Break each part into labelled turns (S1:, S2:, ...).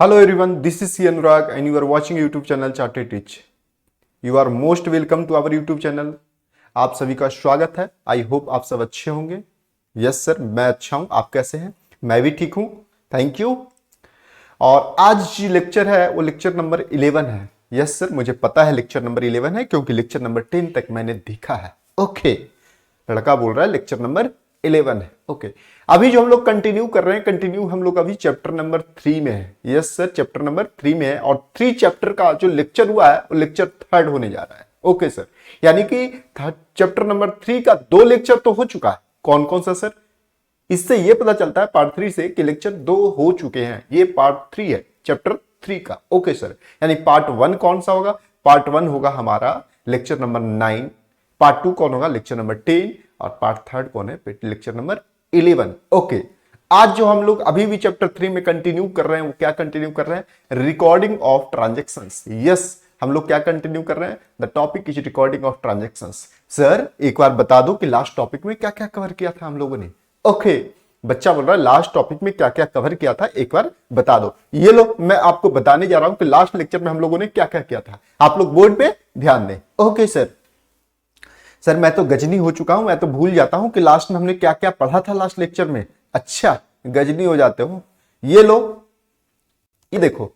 S1: Hello everyone, this is C Anurag and you are watching YouTube channel Chartered Teach. You are most welcome to our YouTube channel. आप सभी का स्वागत है। I hope आप सब अच्छे होंगे। यस सर, मैं अच्छा हूं। आप कैसे हैं? मैं भी ठीक हूं, थैंक यू। और आज जो लेक्चर है वो लेक्चर नंबर 11 है। यस सर, मुझे पता है लेक्चर नंबर 11 है क्योंकि लेक्चर नंबर 10 तक मैंने देखा है। ओके, लड़का बोल रहा है लेक्चर नंबर 11 है। ओके, अभी जो हम लोग कंटिन्यू कर रहे हैं, कंटिन्यू हम लोग अभी चैप्टर नंबर 3 में है। यस सर, चैप्टर नंबर 3 में है और 3 चैप्टर का जो लेक्चर हुआ है वो लेक्चर 3rd होने जा रहा है। ओके सर, यानी कि चैप्टर नंबर 3 का 2 लेक्चर तो हो चुका है। कौन कौन सा सर? इससे ये पता चलता है पार्ट 3 से कि लेक्चर 2 हो चुके हैं। ये पार्ट 3 है चैप्टर 3 का। ओके सर, यानी पार्ट 1 कौन सा होगा? पार्ट 1 होगा हमारा लेक्चर नंबर 9, पार्ट 2 कौन होगा? लेक्चर नंबर 10 और पार्ट 3 कौन है? Lecture number 11। ओके, आज जो हम लोग अभी भी चैप्टर 3 में कंटिन्यू कर रहे हैं वो क्या कंटिन्यू कर रहे हैं? Recording of transactions. यस, हम लोग क्या कंटिन्यू कर रहे हैं? The topic is recording of transactions. Sir एक बार बता दो कि लास्ट टॉपिक में क्या क्या कवर किया था हम लोगों ने। ओके, बच्चा बोल रहा है लास्ट टॉपिक में क्या क्या कवर किया था, एक बार बता दो। ये लो, मैं आपको बताने जा रहा हूं कि लास्ट लेक्चर में हम लोगों ने क्या क्या किया था। आप लोग बोर्ड पे ध्यान दें। ओके सर, सर मैं तो गजनी हो चुका हूं, मैं तो भूल जाता हूं कि लास्ट में हमने क्या क्या पढ़ा था लास्ट लेक्चर में। अच्छा, गजनी हो जाते हो। ये लो, ये देखो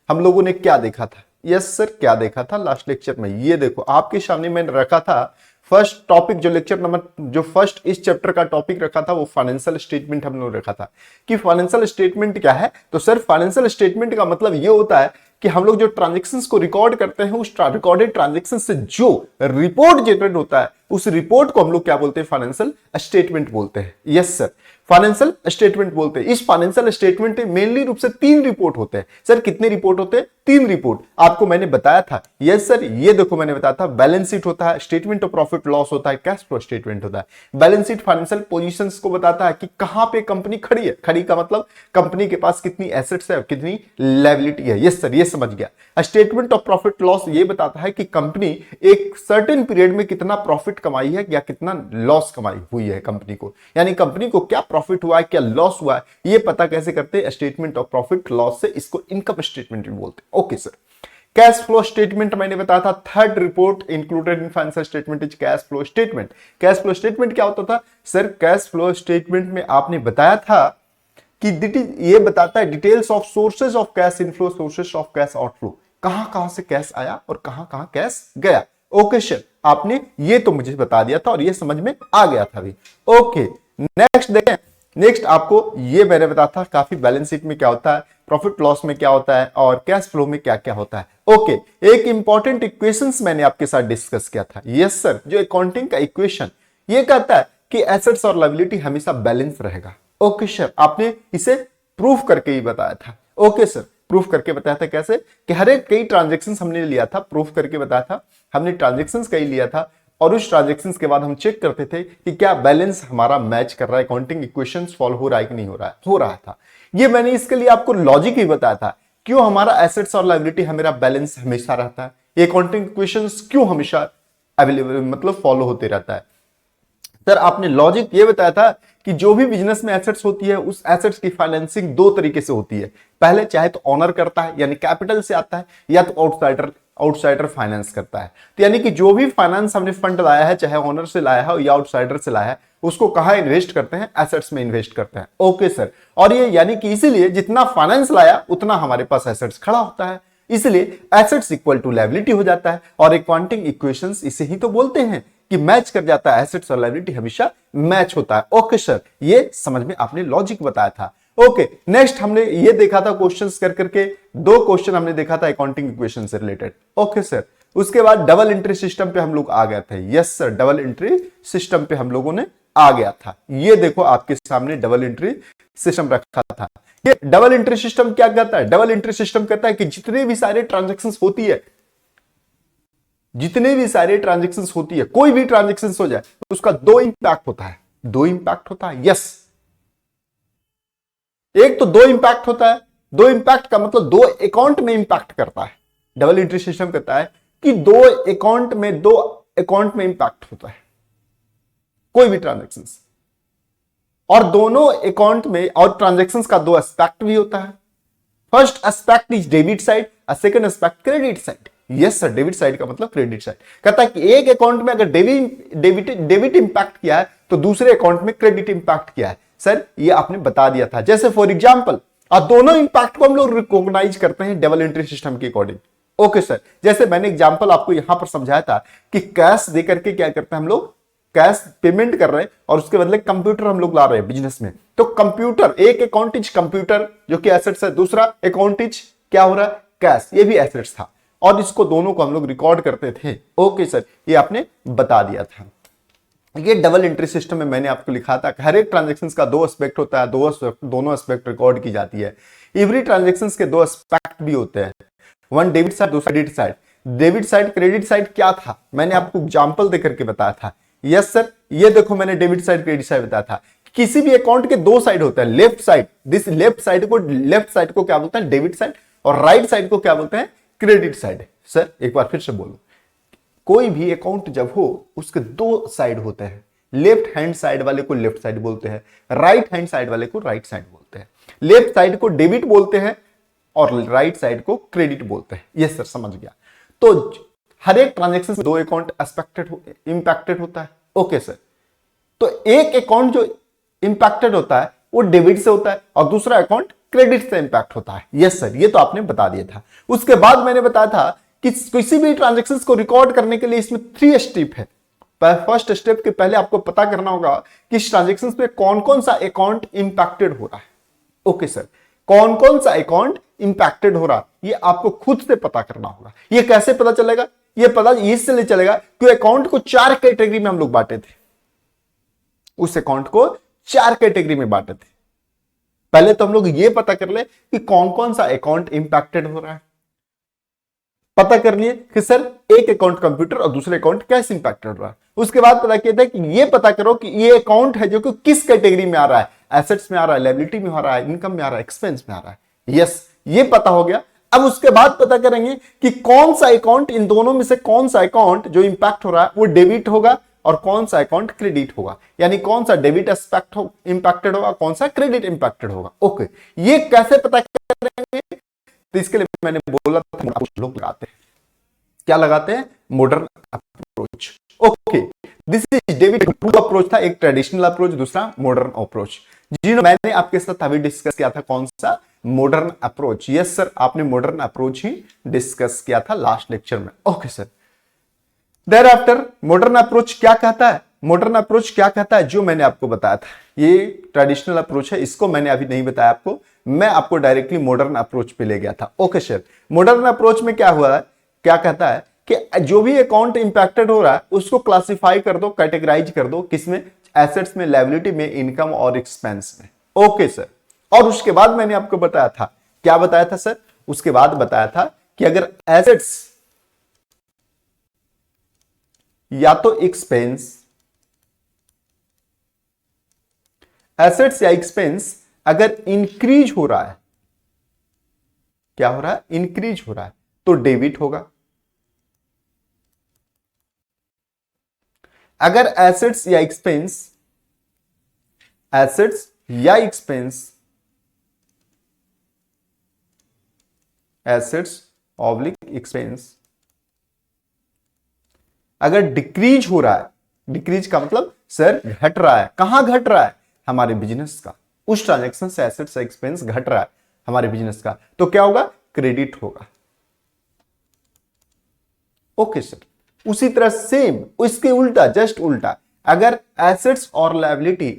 S1: हम लोगों ने क्या देखा था। यस सर, क्या देखा था लास्ट लेक्चर में? ये देखो आपके सामने मैंने रखा था फर्स्ट टॉपिक, जो लेक्चर नंबर जो फर्स्ट इस चैप्टर का टॉपिक रखा था वो फाइनेंशियल स्टेटमेंट हम लोग रखा था। कि फाइनेंशियल स्टेटमेंट क्या है? तो सर फाइनेंशियल स्टेटमेंट का मतलब ये होता है कि हम लोग जो ट्रांजैक्शंस को रिकॉर्ड करते हैं, उस रिकॉर्डेड ट्रांजैक्शन से जो रिपोर्ट जनरेट होता है उस रिपोर्ट को हम लोग क्या बोलते हैं? फाइनेंशियल स्टेटमेंट बोलते हैं। यस सर, फाइनेंशियल स्टेटमेंट बोलते हैं। इस फाइनेंशियल स्टेटमेंट में मेनली रूप से 3 रिपोर्ट होते हैं। सर कितने रिपोर्ट होते हैं? 3 रिपोर्ट आपको मैंने बताया था। यस सर, ये देखो मैंने बताया था, बैलेंस शीट होता है, स्टेटमेंट ऑफ प्रॉफिट लॉस होता है, कैश फ्लो स्टेटमेंट होता है। बैलेंस शीट फाइनेंशियल पोजीशंस को बताता है कि कहां पे कंपनी खड़ी है। खड़ी का मतलब कंपनी के पास कितनी एसेट्स है और कितनी लायबिलिटी है। यस सर, ये समझ गया। स्टेटमेंट ऑफ प्रॉफिट लॉस ये बताता है कि कंपनी एक सर्टेन पीरियड में कितना प्रॉफिट कमाई है या कितना लॉस कमाई हुई है कंपनी को, यानी कंपनी को क्या प्रॉफिट हुआ है क्या लॉस हुआ है, ये पता कैसे करते हैं? स्टेटमेंट ऑफ प्रॉफिट लॉस से। इसको इनकम स्टेटमेंट भी बोलते हैं। Okay sir, cash flow statement मैंने बताया था 3rd report included in financial statement is cash flow statement. Cash flow statement क्या होता था? सर कैश फ्लो स्टेटमेंट में आपने बताया था कि ये बताता है details of sources of cash inflow, sources of cash outflow, कहां कहां से कैश आया और कहां कहां कैश गया। ओके सर, आपने ये तो मुझे बता दिया था और ये समझ में आ गया था अभी। ओके, नेक्स्ट देखें। नेक्स्ट आपको ये मैंने बताया था काफी बैलेंस शीट में क्या होता है, प्रॉफिट लॉस में क्या होता है और कैश फ्लो में क्या क्या होता है। ओके, एक इंपॉर्टेंट इक्वेशंस मैंने आपके साथ डिस्कस किया था। यस सर, जो अकाउंटिंग का इक्वेशन ये कहता है कि एसेट्स और लायबिलिटी हमेशा बैलेंस रहेगा। ओके सर, आपने इसे प्रूफ करके ही बताया था। ओके सर, प्रूफ करके बताया था कैसे? कि हर एक कई ट्रांजैक्शंस हमने लिया था, प्रूफ करके बताया था। हमने ट्रांजैक्शंस कई लिया था और उस ट्रांजैक्शंस के बाद हम चेक करते थे कि क्या बैलेंस हमारा मैच कर रहा है, अकाउंटिंग इक्वेशंस फॉलो हो रहा है कि नहीं हो रहा है। हो रहा था। ये मैंने इसके लिए आपको लॉजिक ही बताया था, क्यों हमारा एसेट्स और लायबिलिटी हमारा बैलेंस हमेशा रहता है, ये अकाउंटिंग इक्वेशंस क्यों हमेशा अवेलेबल मतलब फॉलो होते रहता है। सर आपने लॉजिक ये बताया था कि जो भी बिजनेस में एसेट्स होती है उस एसेट्स की फाइनेंसिंग 2 तरीके से होती है। पहले चाहे तो ऑनर करता है यानी कैपिटल से आता है, या तो आउटसाइडर फाइनेंस करता है। तो यानी कि जो भी फाइनेंस हमने फंड लाया है, चाहे ऑनर से लाया है या आउटसाइडर से लाया है, उसको कहां इन्वेस्ट करते हैं? एसेट्स में इन्वेस्ट करते हैं। ओके सर, और ये यानी कि इसीलिए जितना फाइनेंस लाया उतना हमारे पास एसेट्स खड़ा होता है, इसलिए एसेट्स इक्वल टू लायबिलिटी हो जाता है। और अकाउंटिंग इक्वेशंस इसे ही तो बोलते हैं कि मैच कर जाता है, एसेट्स और लायबिलिटी हमेशा मैच होता है। ओके सर, ये समझ में आपने लॉजिक बताया था। ओके, नेक्स्ट हमने ये देखा था क्वेश्चंस कर करके 2 क्वेश्चन हमने देखा था अकाउंटिंग इक्वेशन से रिलेटेड। ओके सर, उसके बाद डबल एंट्री सिस्टम पे हम लोग आ गए थे। Yes sir, double entry system पे हम लोगों ने आ गया था। ये देखो आपके सामने डबल एंट्री सिस्टम रखा था। ये डबल एंट्री सिस्टम क्या कहता है? डबल एंट्री सिस्टम कहता है कि जितने भी सारे ट्रांजैक्शंस होती है, जितने भी सारे ट्रांजैक्शंस होती है, कोई भी ट्रांजैक्शंस हो जाए तो उसका 2 इंपैक्ट होता है। 2 इंपैक्ट होता है। यस, एक तो 2 इंपैक्ट होता है। 2 इंपैक्ट का मतलब 2 अकाउंट में इंपैक्ट करता है। डबल एंट्री सिस्टम कहता है कि 2 अकाउंट में इंपैक्ट होता है कोई भी ट्रांजैक्शंस, और दोनों अकाउंट में और ट्रांजैक्शंस का 2 एस्पेक्ट भी होता है। First aspect is debit side, second aspect credit side. Yes sir, debit side का मतलब क्रेडिट साइड। कहता है कि एक अकाउंट में अगर डेबिट इंपैक्ट किया है तो दूसरे अकाउंट में क्रेडिट इंपैक्ट किया है। सर ये आपने बता दिया था। जैसे फॉर एग्जांपल दोनों इंपैक्ट को हम लोग रिकॉग्नाइज करते हैं डबल एंट्री सिस्टम के अकॉर्डिंग। ओके सर, जैसे मैंने एग्जांपल आपको यहां पर समझाया था कि कैश दे करके क्या करते हैं हम लोग, कैश पेमेंट कर रहे हैं और उसके बदले कंप्यूटर हम लोग ला रहे हैं बिजनेस में। तो कंप्यूटर, एक अकाउंट इज कंप्यूटर जो कि एसेट्स है, दूसरा अकाउंट इज क्या हो रहा है, कैश, ये भी एसेट्स था और इसको दोनों को हम लोग रिकॉर्ड करते थे। ओके सर, ये आपने बता दिया था। ये डबल एंट्री सिस्टम में मैंने आपको लिखा था कि हर एक ट्रांजेक्शन का दो एस्पेक्ट होता है, दोनों एस्पेक्ट रिकॉर्ड की जाती है। एवरी ट्रांजेक्शन के दो एस्पेक्ट भी होते हैं, वन डेबिट साइड, दूसरा credit side. Debit side credit side क्या था मैंने आपको एग्जांपल देकर के बताया था। यस सर, ये देखो मैंने डेबिट साइड क्रेडिट साइड बताया था। किसी भी अकाउंट के दो साइड होता है, left side, this left side को क्या बोलते हैं, डेबिट साइड, और राइट साइड को क्या बोलते हैं, क्रेडिट साइड। सर एक बार फिर से बोलो, कोई भी अकाउंट जब हो उसके दो साइड होते हैं, लेफ्ट हैंड साइड वाले को लेफ्ट साइड बोलते हैं, राइट हैंड साइड वाले को राइट साइड बोलते हैं। लेफ्ट साइड को डेबिट बोलते हैं और राइट साइड को क्रेडिट बोलते हैं। यस सर, समझ गया। तो हर एक ट्रांजेक्शन से दो अकाउंट इंपैक्टेड होता है। ओके सर, तो एक अकाउंट जो इंपैक्टेड होता है वो डेबिट से होता है और दूसरा अकाउंट क्रेडिट से इंपैक्ट होता है। यस सर, ये तो आपने बता दिया था। उसके बाद मैंने बताया था कि किसी भी ट्रांजेक्शन को रिकॉर्ड करने के लिए इसमें 3 स्टेप है। फर्स्ट स्टेप के पहले आपको पता करना होगा कि इस ट्रांजेक्शन में कौन कौन सा अकाउंट इंपैक्टेड हो रहा है। ओके सर, कौन कौन सा अकाउंट इंपैक्टेड हो रहा है ये आपको खुद से पता करना होगा। ये कैसे पता चलेगा, ये पता इसलिए चलेगा कि अकाउंट को 4 कैटेगरी में हम लोग बांटे थे। उस अकाउंट को 4 कैटेगरी में बांटे थे। पहले तो हम लोग ये पता कर ले कि कौन कौन सा अकाउंट इंपैक्टेड हो रहा है। पता कर लिए कि सर एक अकाउंट कंप्यूटर और दूसरे अकाउंट कैश इंपैक्टेड हो रहा है। उसके बाद पता किया था कि ये पता करो कि ये अकाउंट है जो कि किस कैटेगरी में आ रहा है, एसेट्स में आ रहा है, लायबिलिटी में आ रहा है, इनकम में आ रहा है, एक्सपेंस में आ रहा है। यस, ये पता हो गया। अब उसके बाद पता करेंगे कि कौन सा अकाउंट, इन दोनों में से कौन सा अकाउंट जो इंपैक्ट हो रहा है वो डेबिट होगा और कौन सा अकाउंट क्रेडिट होगा, यानी कौन सा डेबिट एस्पेक्ट इंपैक्टेड होगा, कौन सा क्रेडिट इंपैक्टेड होगा। ओके, ये कैसे पता करेंगे, तो इसके लिए मैंने बोला था कुछ लोग लगाते हैं, क्या लगाते हैं, modern approach. Okay, this is David to approach था, एक ट्रेडिशनल अप्रोच, दूसरा मॉडर्न अप्रोच। जिन्होंने मैंने आपके साथ अभी डिस्कस किया था कौन सा, मॉडर्न अप्रोच। यस सर, आपने मॉडर्न अप्रोच ही डिस्कस किया था लास्ट लेक्चर में। Okay sir, thereafter modern approach क्या कहता है, मॉडर्न अप्रोच क्या कहता है जो मैंने आपको बताया था, ये ट्रेडिशनल अप्रोच है, इसको मैंने अभी नहीं बताया आपको, मैं आपको डायरेक्टली मॉडर्न अप्रोच पे ले गया था। ओके सर, मॉडर्न अप्रोच में क्या हुआ है, क्या कहता है कि जो भी अकाउंट इंपैक्टेड हो रहा है उसको क्लासिफाई कर दो, कैटेगराइज कर दो, किसमें, एसेट्स में, लायबिलिटी में, इनकम और एक्सपेंस में। ओके सर, और उसके बाद मैंने आपको बताया था, क्या बताया था सर, उसके बाद बताया था कि अगर एसेट्स या तो एक्सपेंस, एसेट्स या एक्सपेंस अगर इंक्रीज हो रहा है, क्या हो रहा है, इंक्रीज हो रहा है, तो डेबिट होगा। अगर एसेट्स या एक्सपेंस, एसेट्स या एक्सपेंस, एसेट्स ऑब्लिक एक्सपेंस अगर डिक्रीज हो रहा है, डिक्रीज का मतलब सर घट रहा है, कहां घट रहा है, हमारे बिजनेस का, उस ट्रांजैक्शन से एसेट्स एक्सपेंस घट रहा है हमारे बिजनेस का, तो क्या होगा, क्रेडिट होगा। ओके सर, उसी तरह सेम उसके उल्टा, जस्ट उल्टा, अगर एसेट्स और लायबिलिटी,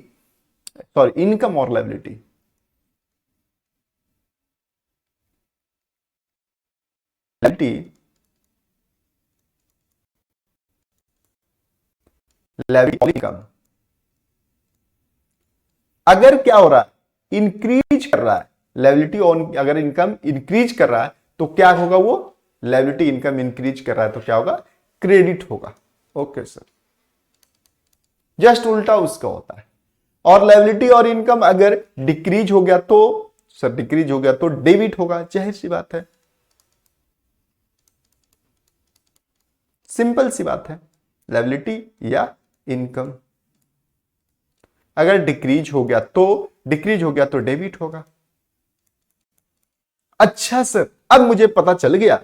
S1: सॉरी इनकम और लायबिलिटी, इनकम अगर क्या हो रहा है, इंक्रीज कर रहा है, लायबिलिटी और अगर इनकम इंक्रीज कर रहा है तो क्या होगा, वो लायबिलिटी इनकम इंक्रीज कर रहा है तो क्या होगा, क्रेडिट होगा। ओके सर, जस्ट उल्टा उसका होता है। और लायबिलिटी और इनकम अगर डिक्रीज हो गया तो सर, डिक्रीज हो गया तो डेबिट होगा, जाहिर सी बात है, सिंपल सी बात है। लायबिलिटी या इनकम अगर डिक्रीज हो गया तो डेबिट होगा। अच्छा सर, अब मुझे पता चल गया।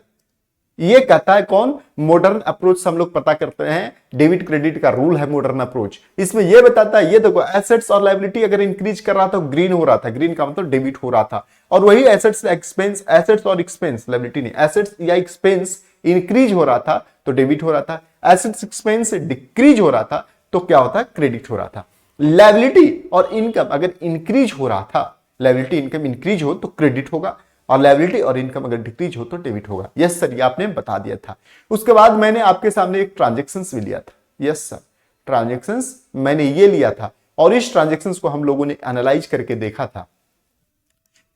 S1: ये कहता है कौन? मॉडर्न अप्रोच से हम लोग पता करते हैं डेबिट क्रेडिट का रूल है मॉडर्न अप्रोच। इसमें ये बताता है, ये देखो एसेट्स और लायबिलिटी अगर इंक्रीज कर रहा था तो ग्रीन हो रहा था, ग्रीन का मतलब डेबिट हो रहा था। और वही एसेट्स एक्सपेंस, एसेट्स और एक्सपेंस, लायबिलिटी नहीं, एसेट्स या एक्सपेंस इंक्रीज हो रहा था तो डेबिट हो रहा था, एसेट्स एक्सपेंस डिक्रीज हो रहा था तो क्या होता है? क्रेडिट हो रहा था। लायबिलिटी और इनकम अगर इंक्रीज हो रहा था, लायबिलिटी इनकम इंक्रीज हो तो क्रेडिट होगा, और लायबिलिटी और इनकम अगर डिक्रीज हो तो डेबिट होगा। यस सर, ये आपने बता दिया था। उसके बाद मैंने आपके सामने एक ट्रांजेक्शन्स भी लिया था। यस सर, ट्रांजेक्शन्स मैंने ये लिया था, और इस ट्रांजेक्शन्स को हम लोगों ने एनालाइज करके देखा था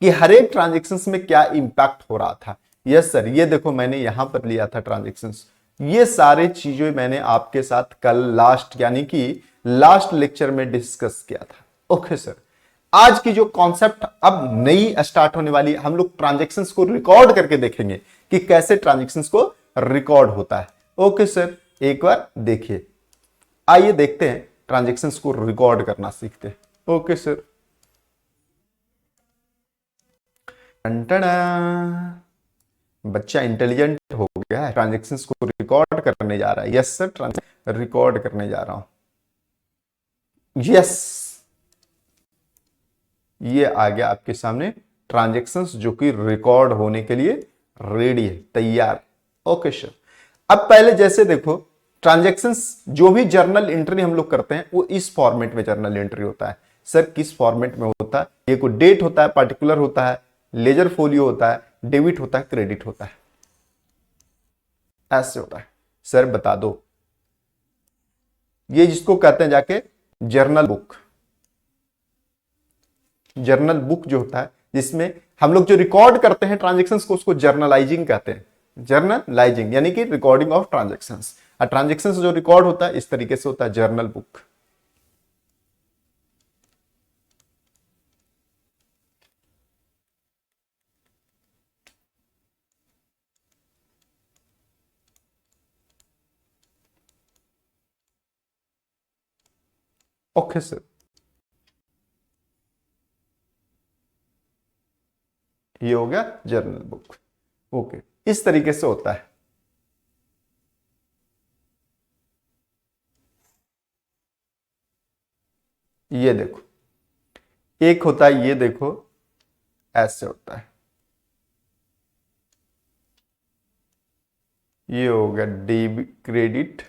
S1: कि हर एक ट्रांजेक्शन्स में क्या इंपैक्ट हो रहा था। यस सर, ये देखो मैंने यहां पर लिया था ट्रांजेक्शन्स। ये सारे चीजें मैंने आपके साथ कल लास्ट यानी कि लास्ट लेक्चर में डिस्कस किया था। ओके सर, आज की जो कॉन्सेप्ट अब नई स्टार्ट होने वाली है, हम लोग ट्रांजैक्शंस को रिकॉर्ड करके देखेंगे कि कैसे ट्रांजैक्शंस को रिकॉर्ड होता है। ओके सर, एक बार देखिए, आइए देखते हैं ट्रांजैक्शंस को रिकॉर्ड करना सीखते हैं। ओके सर, बच्चा इंटेलिजेंट हो गया है, ट्रांजैक्शंस को रिकॉर्ड करने जा रहा है। यस सर, रिकॉर्ड करने जा रहा हूं। यस, ये आ गया आपके सामने ट्रांजैक्शंस जो कि रिकॉर्ड होने के लिए रेडी है, तैयार। ओके सर, अब पहले जैसे देखो ट्रांजैक्शंस जो भी जर्नल एंट्री हम लोग करते हैं वो इस फॉर्मेट में जर्नल एंट्री होता है। सर किस फॉर्मेट में होता है? ये कोई डेट होता है, पार्टिकुलर होता है, लेजर फोलियो होता है, डेबिट होता है, क्रेडिट होता है, ऐसे होता है। सर बता दो, ये जिसको कहते हैं जाके जर्नल बुक। जर्नल बुक जो होता है जिसमें हम लोग जो रिकॉर्ड करते हैं ट्रांजैक्शंस को, उसको जर्नलाइजिंग कहते हैं। जर्नलाइजिंग यानी कि रिकॉर्डिंग ऑफ ट्रांजैक्शंस। और ट्रांजैक्शंस जो रिकॉर्ड होता है इस तरीके से होता है, जर्नल बुक। ओके सर, ये हो गया जर्नल बुक। ओके, इस तरीके से होता है। ये देखो, एक होता है, ये देखो ऐसे होता है। ये हो गया डेबिट क्रेडिट,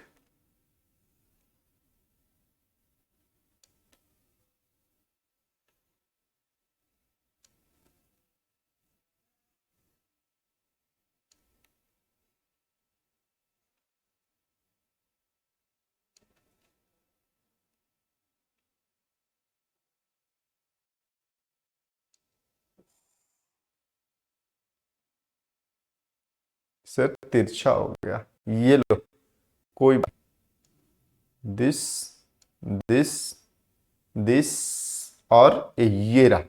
S1: सर तिरछा हो गया। ये लो, कोई दिस दिस दिस और ये रहा।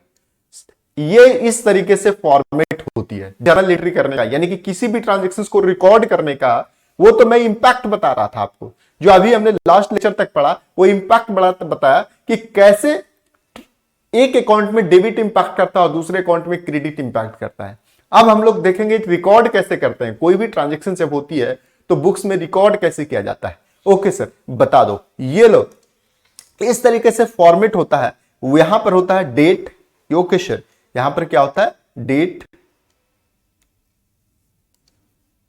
S1: ये इस तरीके से फॉर्मेट होती है जर्नल एंट्री करने का, यानी कि किसी भी ट्रांजैक्शंस को रिकॉर्ड करने का। वो तो मैं इंपैक्ट बता रहा था आपको, जो अभी हमने लास्ट लेक्चर तक पढ़ा वो इंपैक्ट बताया कि कैसे एक अकाउंट में डेबिट इंपैक्ट करता है और दूसरे अकाउंट में क्रेडिट इंपैक्ट करता है। अब हम लोग देखेंगे रिकॉर्ड कैसे करते हैं। कोई भी ट्रांजैक्शन जब होती है तो बुक्स में रिकॉर्ड कैसे किया जाता है। ओके सर, बता दो। ये लो, इस तरीके से फॉर्मेट होता है। यहां पर होता है डेट। ओके सर, यहां पर क्या होता है? डेट।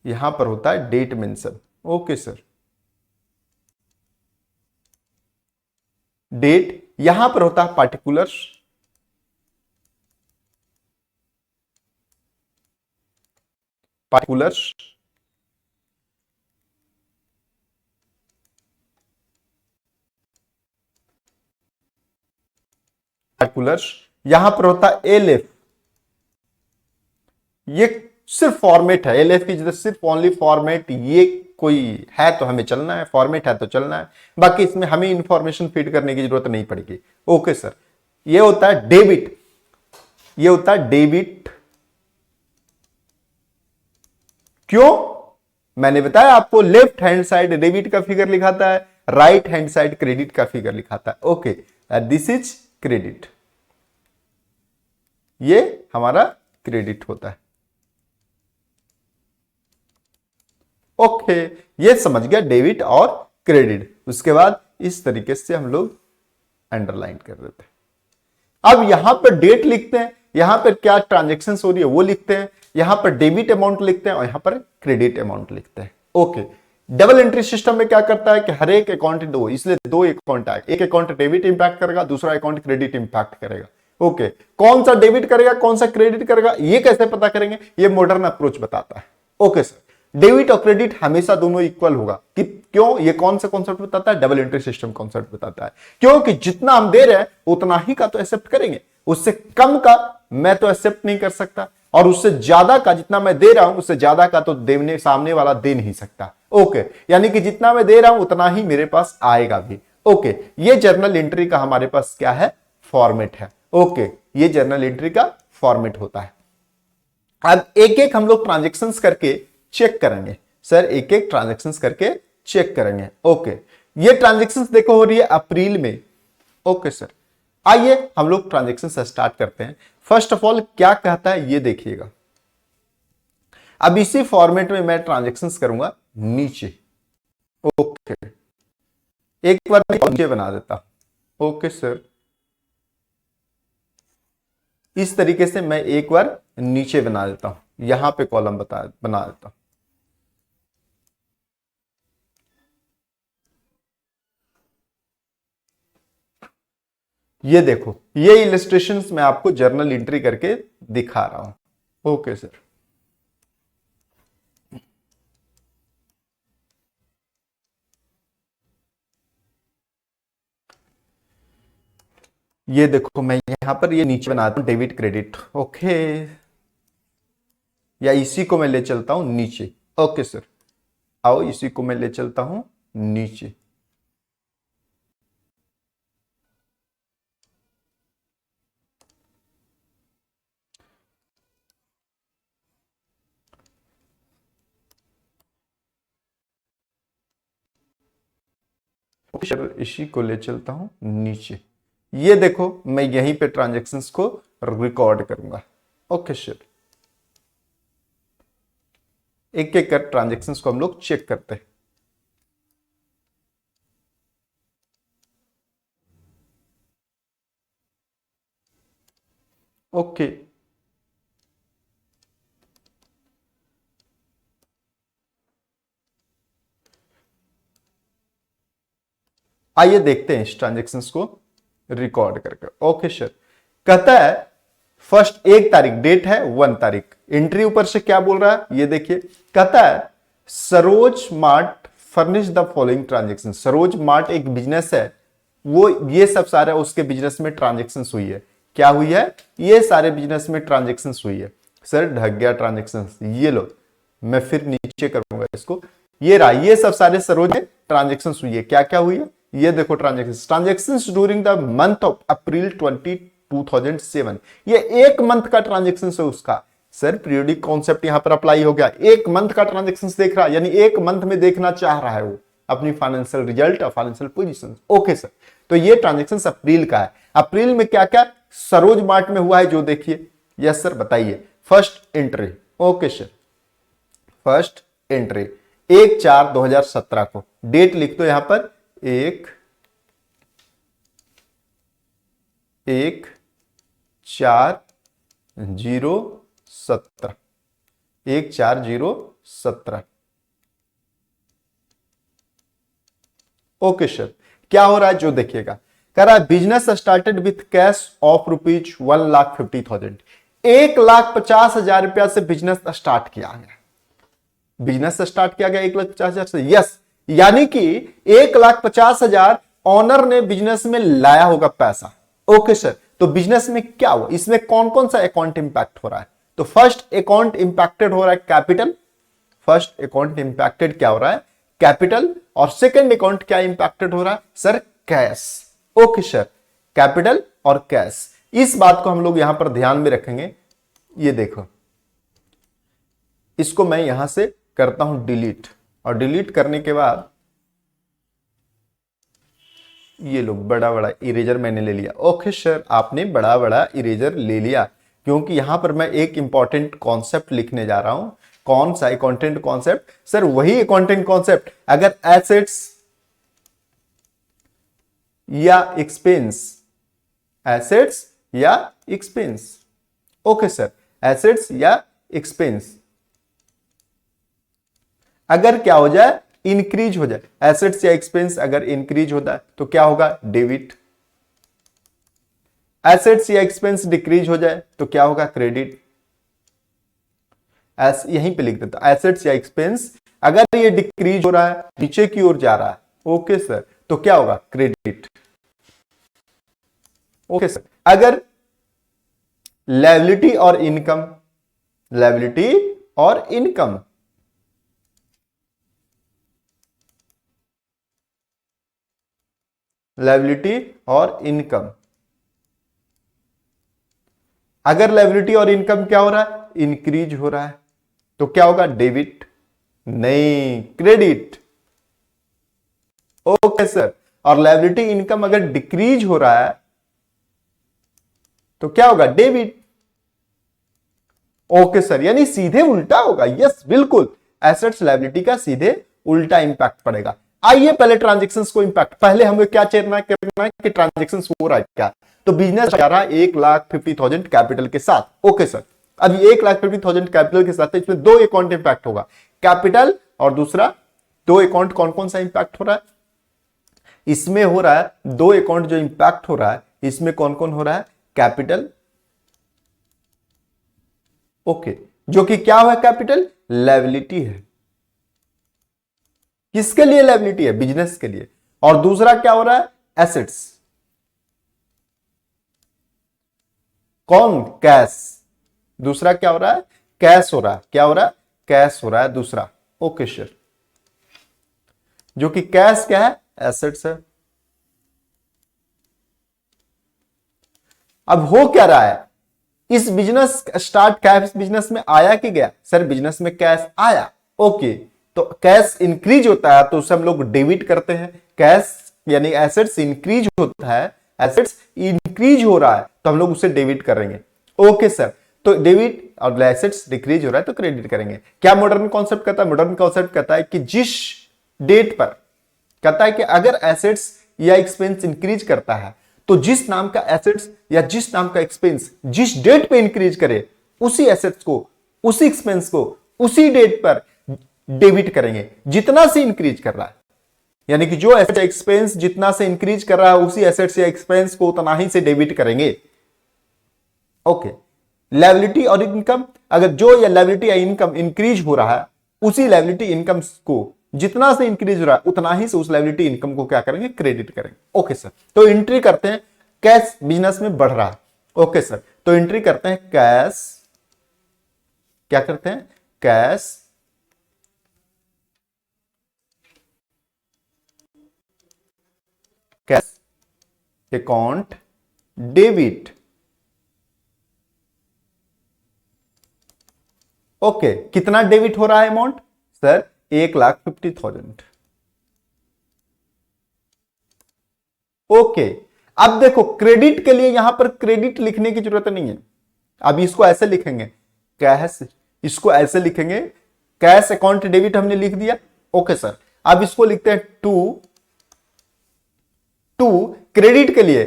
S1: यहां पर होता है date mention. Okay sir, date. यहां पर होता है पार्टिकुलर्स। Particulars, particulars. यहां पर होता है एलएफ। ये सिर्फ फॉर्मेट है, एलएफ की सिर्फ ओनली फॉर्मेट। ये कोई है तो हमें चलना है, फॉर्मेट है तो चलना है, बाकी इसमें हमें इंफॉर्मेशन फीड करने की जरूरत नहीं पड़ेगी। ओके सर, ये होता है डेबिट। ये होता है डेबिट। क्यों? मैंने बताया आपको, लेफ्ट हैंड साइड डेबिट का फिगर लिखाता है, राइट हैंड साइड क्रेडिट का फिगर लिखाता है। Okay, this is credit. ये हमारा क्रेडिट होता है। ओके, ये समझ गया डेबिट और क्रेडिट। उसके बाद इस तरीके से हम लोग अंडरलाइन कर देते हैं। अब यहां पर डेट लिखते हैं, यहां पर क्या ट्रांजेक्शन हो रही है वो लिखते हैं, यहां पर डेबिट अमाउंट लिखते हैं और यहां पर क्रेडिट अमाउंट लिखते हैं। ओके, डबल एंट्री सिस्टम में क्या करता है कि हर एक अकाउंट दो, इसलिए दो अकाउंट आए, एक अकाउंट डेबिट इंपैक्ट करेगा, दूसरा अकाउंट क्रेडिट इंपैक्ट करेगा। ओके, कौन सा डेबिट करेगा कौन सा क्रेडिट करेगा ये कैसे पता करेंगे, ये मॉडर्न अप्रोच बताता है। ओके सर, डेबिट और क्रेडिट हमेशा दोनों इक्वल होगा कि क्यों, ये कौन सा कॉन्सेप्ट बताता है, डबल एंट्री सिस्टम कॉन्सेप्ट बताता है। क्योंकि जितना हम दे रहे हैं उतना ही का तो एक्सेप्ट करेंगे, उससे कम का मैं तो एक्सेप्ट नहीं कर सकता, और उससे ज्यादा का जितना मैं दे रहा हूं उससे ज्यादा का तो देने सामने वाला दे नहीं सकता। ओके, यानी कि जितना मैं दे रहा हूं उतना ही मेरे पास आएगा भी। ओके, ये जर्नल एंट्री का हमारे पास क्या है, फॉर्मेट है। ओके, ये जर्नल एंट्री का फॉर्मेट होता है। अब एक एक हम लोग ट्रांजेक्शंस करके चेक करेंगे सर, एक एक ट्रांजेक्शंस करके चेक करेंगे। ओके, ये ट्रांजेक्शंस देखो हो रही है अप्रैल में। ओके सर, आइए हम लोग ट्रांजेक्शंस स्टार्ट करते हैं। फर्स्ट ऑफ ऑल क्या कहता है ये देखिएगा। अब इसी फॉर्मेट में मैं ट्रांजेक्शंस करूंगा नीचे। ओके, एक बार नीचे बना देता हूं। ओके सर, इस तरीके से मैं एक बार नीचे बना देता हूं, यहां पे कॉलम बना देता हूं। ये देखो, ये इलस्ट्रेशंस मैं आपको जर्नल एंट्री करके दिखा रहा हूं। ओके सर, ये देखो मैं यहां पर ये नीचे बनाता हूं डेबिट क्रेडिट। ओके, या इसी को मैं ले चलता हूं नीचे। ओके सर, आओ इसी को मैं ले चलता हूं नीचे। सर इसी को ले चलता हूं नीचे। ये देखो मैं यहीं पे ट्रांजैक्शंस को रिकॉर्ड करूंगा। ओके सर, एक एक कर ट्रांजैक्शंस को हम लोग चेक करते हैं। ओके, आइए देखते हैं इस ट्रांजैक्शंस को रिकॉर्ड करके। ओके सर, कहता है फर्स्ट 1 तारीख, डेट है 1 तारीख। एंट्री ऊपर से क्या बोल रहा है ये देखिए, कहता है Saroj mart furnish the following transaction. Saroj mart एक बिजनेस है, वो ये सब सारा उसके बिजनेस में ट्रांजेक्शन हुई है। क्या हुई है, ये सारे बिजनेस में ट्रांजेक्शन हुई है। सर ढक गया ट्रांजेक्शन, ये लो मैं फिर नीचे करूंगा इसको। ये रहा, ये सब सारे सरोज में ट्रांजेक्शन हुई है। क्या क्या हुई है ये देखो, transaction during the month of April 2007। ये एक मंथ का ट्रांजेक्शन है उसका। सर पीरियोडिक कॉन्सेप्ट यहां पर अप्लाई हो गया, एक मंथ का ट्रांजेक्शन देख रहा है, यानी एक मंथ में देखना चाह रहा है वो अपनी फाइनेंशियल रिजल्ट और फाइनेंशियल पोजीशन। ओके सर, तो ये ट्रांजेक्शन अप्रैल का है। अप्रैल में क्या क्या सरोज मार्ट में हुआ है जो देखिए। यस सर बताइए। First entry, okay sir, first entry 1/4/2017 को, डेट लिख दो यहां पर 1/4/017, 1/4/017। ओके सर, क्या हो रहा है जो देखिएगा, कह रहा है business started with cash of ₹1,50,000। 1,50,000 रुपया से बिजनेस स्टार्ट किया गया, बिजनेस स्टार्ट किया गया 1,50,000 से। यस, यानी कि 1,50,000 ऑनर ने बिजनेस में लाया होगा पैसा। ओके सर, तो बिजनेस में क्या हुआ, इसमें कौन कौन सा अकाउंट इंपैक्ट हो रहा है, तो फर्स्ट अकाउंट इंपैक्टेड हो रहा है कैपिटल। फर्स्ट अकाउंट इंपैक्टेड क्या हो रहा है, कैपिटल। और सेकंड अकाउंट क्या इंपैक्टेड हो रहा है sir, cash. Okay sir, capital और कैश, इस बात को हम लोग यहां पर ध्यान में रखेंगे। ये देखो, इसको मैं यहां से करता हूं डिलीट, और डिलीट करने के बाद ये लो बड़ा बड़ा इरेजर मैंने ले लिया। ओके सर, आपने बड़ा बड़ा इरेजर ले लिया, क्योंकि यहां पर मैं एक इंपॉर्टेंट कॉन्सेप्ट लिखने जा रहा हूं कौन सा अकाउंटेंट कॉन्सेप्ट? सर वही अकाउंटेंट कॉन्सेप्ट अगर एसेट्स या एक्सपेंस, एसेट्स या एक्सपेंस, ओके सर, एसेट्स या एक्सपेंस अगर क्या हो जाए, इंक्रीज हो जाए, एसेट्स या एक्सपेंस अगर इंक्रीज होता है तो क्या होगा? डेबिट। एसेट्स या एक्सपेंस डिक्रीज हो जाए तो क्या होगा? क्रेडिट। यहीं पे लिख देता, एसेट्स या एक्सपेंस अगर ये डिक्रीज हो रहा है, नीचे की ओर जा रहा है, ओके सर, तो क्या होगा? क्रेडिट। ओके सर, अगर लायबिलिटी और इनकम, लायबिलिटी और इनकम लायबिलिटी और इनकम अगर लायबिलिटी और इनकम क्या हो रहा है? इंक्रीज हो रहा है, तो क्या होगा? डेबिट। नहीं, क्रेडिट। ओके सर, और लायबिलिटी इनकम अगर डिक्रीज हो रहा है तो क्या होगा? डेबिट। ओके सर, यानी सीधे उल्टा होगा। यस बिल्कुल, एसेट्स लायबिलिटी का सीधे उल्टा इंपैक्ट पड़ेगा। आइए पहले ट्रांजेक्शंस को इंपैक्ट, पहले हमें क्या करना है कि ट्रांजेक्शंस हो रहा है क्या। तो बिजनेस जा रहा है 1,50,000 कैपिटल के साथ। ओके सर, अभी 1,50,000 कैपिटल के साथ इसमें दो अकाउंट इंपैक्ट होगा, कैपिटल और दूसरा, दो अकाउंट कौन कौन सा इंपैक्ट हो रहा है? इसमें हो रहा है दो अकाउंट जो इंपैक्ट हो रहा है, इसमें कौन कौन हो रहा है? कैपिटल, ओके, जो कि क्या हुआ? कैपिटल लायबिलिटी है। किसके लिए लायबिलिटी है? बिजनेस के लिए। और दूसरा क्या हो रहा है? एसेट्स। कौन? कैश। दूसरा क्या हो रहा है? कैश हो रहा है। क्या हो रहा है? कैश हो रहा है दूसरा। ओके सर, जो कि कैश क्या है? एसेट्स है। अब हो क्या रहा है? इस बिजनेस स्टार्ट कैश बिजनेस में आया कि गया? सर बिजनेस में कैश आया। ओके, तो कैश इंक्रीज होता है तो उसे हम लोग डेबिट करते हैं। कैश यानी एसेट्स इंक्रीज होता है, एसेट्स इंक्रीज हो रहा है तो हम लोग उसे डेबिट करेंगे। ओके सर, तो डेबिट और एसेट्स डिक्रीज हो रहा है तो क्रेडिट करेंगे। क्या मॉडर्न कॉन्सेप्ट कहता है? मॉडर्न कॉन्सेप्ट कहता है कि जिस डेट पर, कहता है कि अगर एसेट्स या एक्सपेंस इंक्रीज करता है तो जिस नाम का एसेट्स या जिस नाम का एक्सपेंस जिस डेट पे इंक्रीज करे, उसी एसेट्स को, उसी एक्सपेंस को उसी डेट पर डेबिट करेंगे जितना से इंक्रीज कर रहा है। यानी कि जो एसेट एक्सपेंस जितना से इंक्रीज कर रहा है, उसी एसेट्स या एक्सपेंस को उतना ही से डेबिट करेंगे। ओके, लायबिलिटी और इनकम, अगर जो या लायबिलिटी या इनकम इंक्रीज हो रहा है, उसी लायबिलिटी इनकम को जितना से इंक्रीज हो रहा है उतना ही से उस लायबिलिटी इनकम को क्या करेंगे? क्रेडिट करेंगे। ओके सर, तो एंट्री करते हैं, कैश बिजनेस में बढ़ रहा है। ओके सर, तो एंट्री करते हैं कैश, क्या करते हैं? Cash cash account debit. Okay, कितना डेबिट हो रहा है अमाउंट? सर 1,50,000। ओके, अब देखो क्रेडिट के लिए यहां पर क्रेडिट लिखने की जरूरत नहीं है। अब इसको ऐसे लिखेंगे, कैश, इसको ऐसे लिखेंगे, कैश अकाउंट डेबिट हमने लिख दिया। ओके सर, अब इसको लिखते हैं टू क्रेडिट के लिए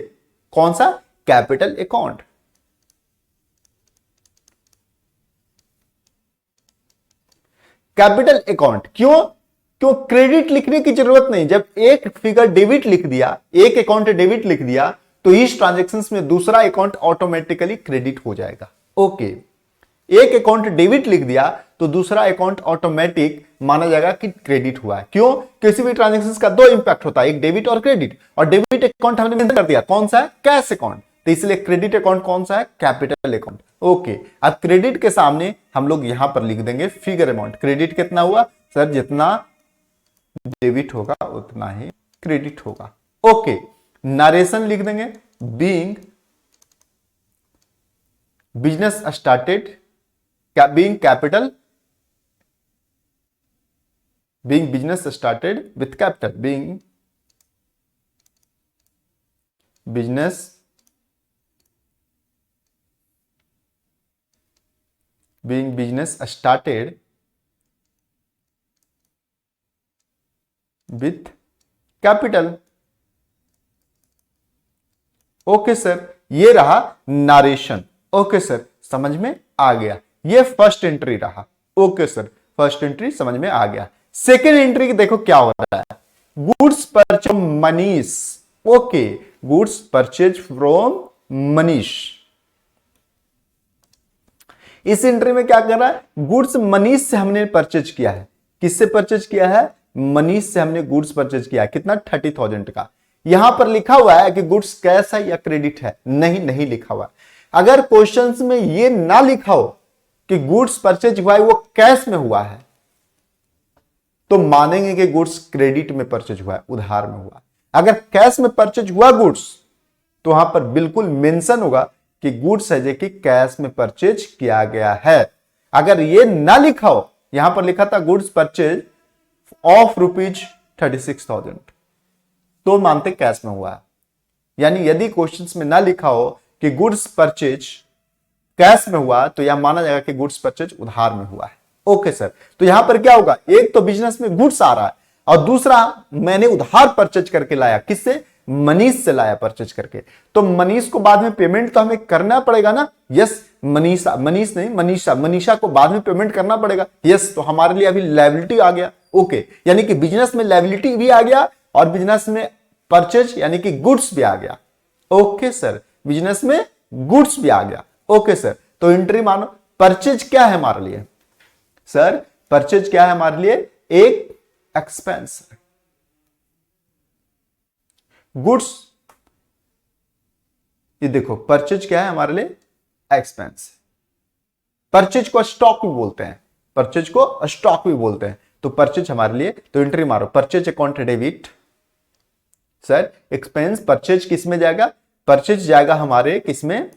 S1: कौन सा? Capital account. कैपिटल अकाउंट क्यों? क्यों क्रेडिट लिखने की जरूरत नहीं। जब एक फिगर डेबिट लिख दिया, एक अकाउंट डेबिट लिख दिया, तो इस ट्रांजैक्शंस में दूसरा अकाउंट ऑटोमेटिकली क्रेडिट हो जाएगा। ओके, एक अकाउंट डेबिट लिख दिया तो दूसरा अकाउंट ऑटोमेटिक माना जाएगा कि क्रेडिट हुआ है। क्यों? किसी भी ट्रांजैक्शंस का दो इंपैक्ट होता है, एक डेबिट और क्रेडिट, और डेबिट अकाउंट हमने मेंशन कर दिया कौन सा है? Cash account. तो इसलिए क्रेडिट अकाउंट कौन सा है? Capital account. ओके, अब क्रेडिट के सामने हम लोग यहां पर लिख देंगे फिगर अमाउंट। क्रेडिट कितना हुआ? सर जितना डेबिट होगा उतना ही क्रेडिट होगा। ओके, नरेशन लिख देंगे, being business started, being capital, being business started with capital, being business started with capital. Okay sir, ये रहा नारेशन। ओके सर, समझ में आ गया। ये फर्स्ट एंट्री रहा। ओके सर, फर्स्ट एंट्री समझ में आ गया। सेकेंड एंट्री देखो क्या हो रहा है, goods purchase Manish. Okay, goods purchase from Manish. इस एंट्री में क्या कर रहा है, गुड्स मनीष से हमने परचेज किया है। किससे परचेज किया है, मनीष से हमने गुड्स परचेज किया है। कितना, 30,000 का। यहां पर लिखा हुआ है कि गुड्स कैश है या क्रेडिट है, नहीं, नहीं लिखा हुआ। अगर क्वेश्चंस में ये ना लिखा हो कि गुड्स परचेज हुआ है वो कैश में हुआ है, तो मानेंगे कि गुड्स क्रेडिट में परचेज हुआ है, उधार में हुआ। अगर कैश में परचेज हुआ गुड्स, तो वहां पर बिल्कुल मेंशन होगा कि गुड्स है जो कि कैश में परचेज किया गया है। अगर ये ना लिखा हो, यहां पर लिखा था गुड्स परचेज ऑफ ₹36,000, तो मानते कैश में हुआ है। यानी यदि क्वेश्चंस में ना लिखा हो कि गुड्स परचेज कैश में हुआ, तो यह माना जाएगा कि गुड्स परचेज उधार में हुआ है। ओके सर, तो यहां पर क्या होगा, एक तो बिजनेस में गुड्स आ रहा है और दूसरा मैंने उधार परचेज करके लाया। किससे, मनीष से लाया परचेज करके। तो मनीष को बाद में पेमेंट तो हमें करना पड़ेगा ना। यस, मनीष नहीं, मनीषा को बाद में पेमेंट करना पड़ेगा। यस, तो हमारे लिए अभी लायबिलिटी आ गया। ओके, यानी कि बिजनेस में लायबिलिटी भी आ गया और बिजनेस में परचेज यानी कि गुड्स भी आ गया। ओके सर, बिजनेस में गुड्स भी आ गया। ओके सर, तो एंट्री मानो परचेज क्या है हमारे लिए, सर परचेज क्या है हमारे लिए, एक एक्सपेंस। गुड्स, ये देखो परचेज क्या है हमारे लिए, एक्सपेंस। परचेज को स्टॉक भी बोलते हैं, परचेज को स्टॉक भी बोलते हैं। तो परचेज हमारे लिए, तो एंट्री मारो purchase account debit. Sir expense purchase किस में जाएगा, परचेज जाएगा हमारे किसमें,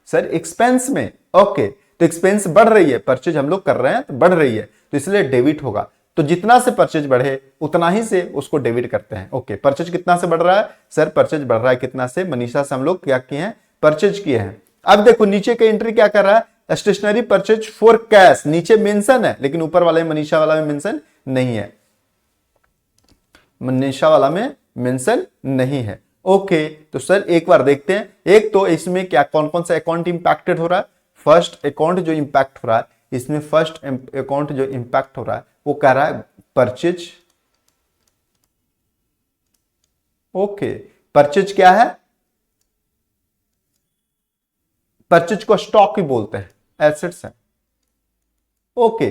S1: सर एक्सपेंस में। ओके, तो एक्सपेंस बढ़ रही है, परचेज हम लोग कर रहे हैं तो बढ़ रही है, तो इसलिए डेबिट होगा। तो जितना से परचेज बढ़े उतना ही से उसको डेबिट करते हैं। ओके, परचेज कितना से बढ़ रहा है, सर परचेज बढ़ रहा है कितना से, मनीषा से हम लोग क्या किए हैं, परचेज किए हैं। अब देखो नीचे का एंट्री क्या कर रहा है, स्टेशनरी परचेज फॉर कैश। नीचे मेंशन है लेकिन ऊपर वाले मनीषा वाला में मेंशन नहीं है, मनीषा वाला में मेंशन नहीं है। ओके, तो सर एक बार देखते हैं। एक तो इसमें क्या कौन कौन सा अकाउंट इंपैक्टेड हो रहा है। फर्स्ट अकाउंट जो इंपैक्ट हो रहा है, इसमें फर्स्ट अकाउंट जो इंपैक्ट हो रहा है वो कह रहा है परचेज। ओके, परचेज क्या है, परचेज को स्टॉक ही बोलते हैं, एसेट्स है। ओके,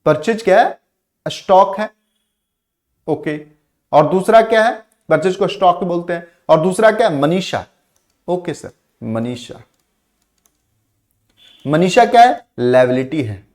S1: परचेज क्या है, स्टॉक है। ओके, और दूसरा क्या है, परचेज को स्टॉक बोलते हैं, और दूसरा क्या है, मनीषा। ओके सर, मनीषा, मनीषा क्या है, लायबिलिटी है।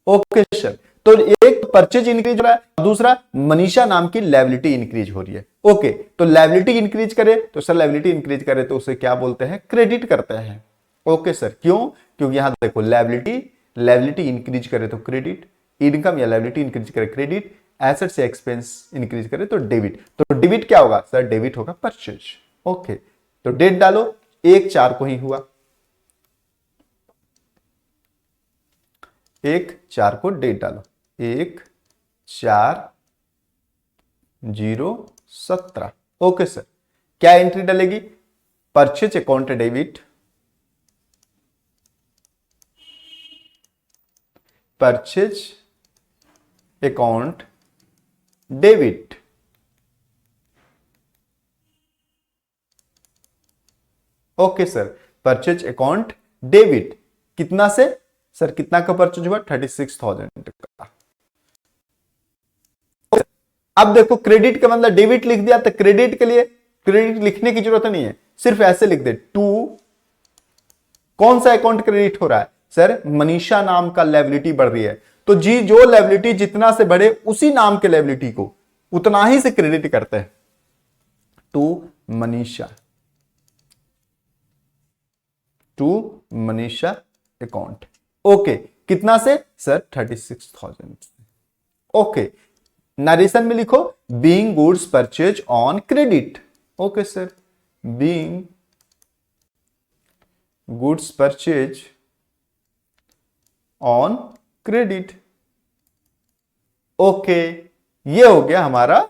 S1: ओके सर, तो एक परचेज इंक्रीज हो रहा है, दूसरा मनीषा नाम की लायबिलिटी इंक्रीज हो रही है। ओके, तो लायबिलिटी इंक्रीज करे तो सर, लायबिलिटी इंक्रीज करे तो उसे क्या बोलते हैं, क्रेडिट करते हैं। ओके सर, क्यों, क्योंकि यहां देखो लायबिलिटी इंक्रीज करे तो क्रेडिट, इनकम या लायबिलिटी इंक्रीज करे क्रेडिट, एसेट से एक्सपेंस इंक्रीज करे तो डेबिट। तो डेबिट क्या होगा सर, डेबिट होगा परचेज। ओके, तो डेट डालो, 1/4 को ही हुआ, 1/4 को डेट डालो, 1/4/017। ओके सर, क्या एंट्री डालेगी, purchase account debit, purchase account debit. Okay sir, purchase account debit कितना से, सर कितना का परचेज हुआ, 36,000 का। अब देखो क्रेडिट का मतलब डेबिट लिख दिया, तो क्रेडिट के लिए क्रेडिट लिखने की जरूरत नहीं है, सिर्फ ऐसे लिख दे, टू कौन सा अकाउंट क्रेडिट हो रहा है, सर मनीषा नाम का लायबिलिटी बढ़ रही है, तो जी जो लायबिलिटी जितना से बढ़े उसी नाम के लायबिलिटी को उतना ही से क्रेडिट करते हैं, to Manisha, to Manisha account. Okay, कितना से सर, 36,000। ओके, नरेशन में लिखो being goods purchase on credit. Okay sir, being goods purchase on credit. Okay, ये हो गया हमारा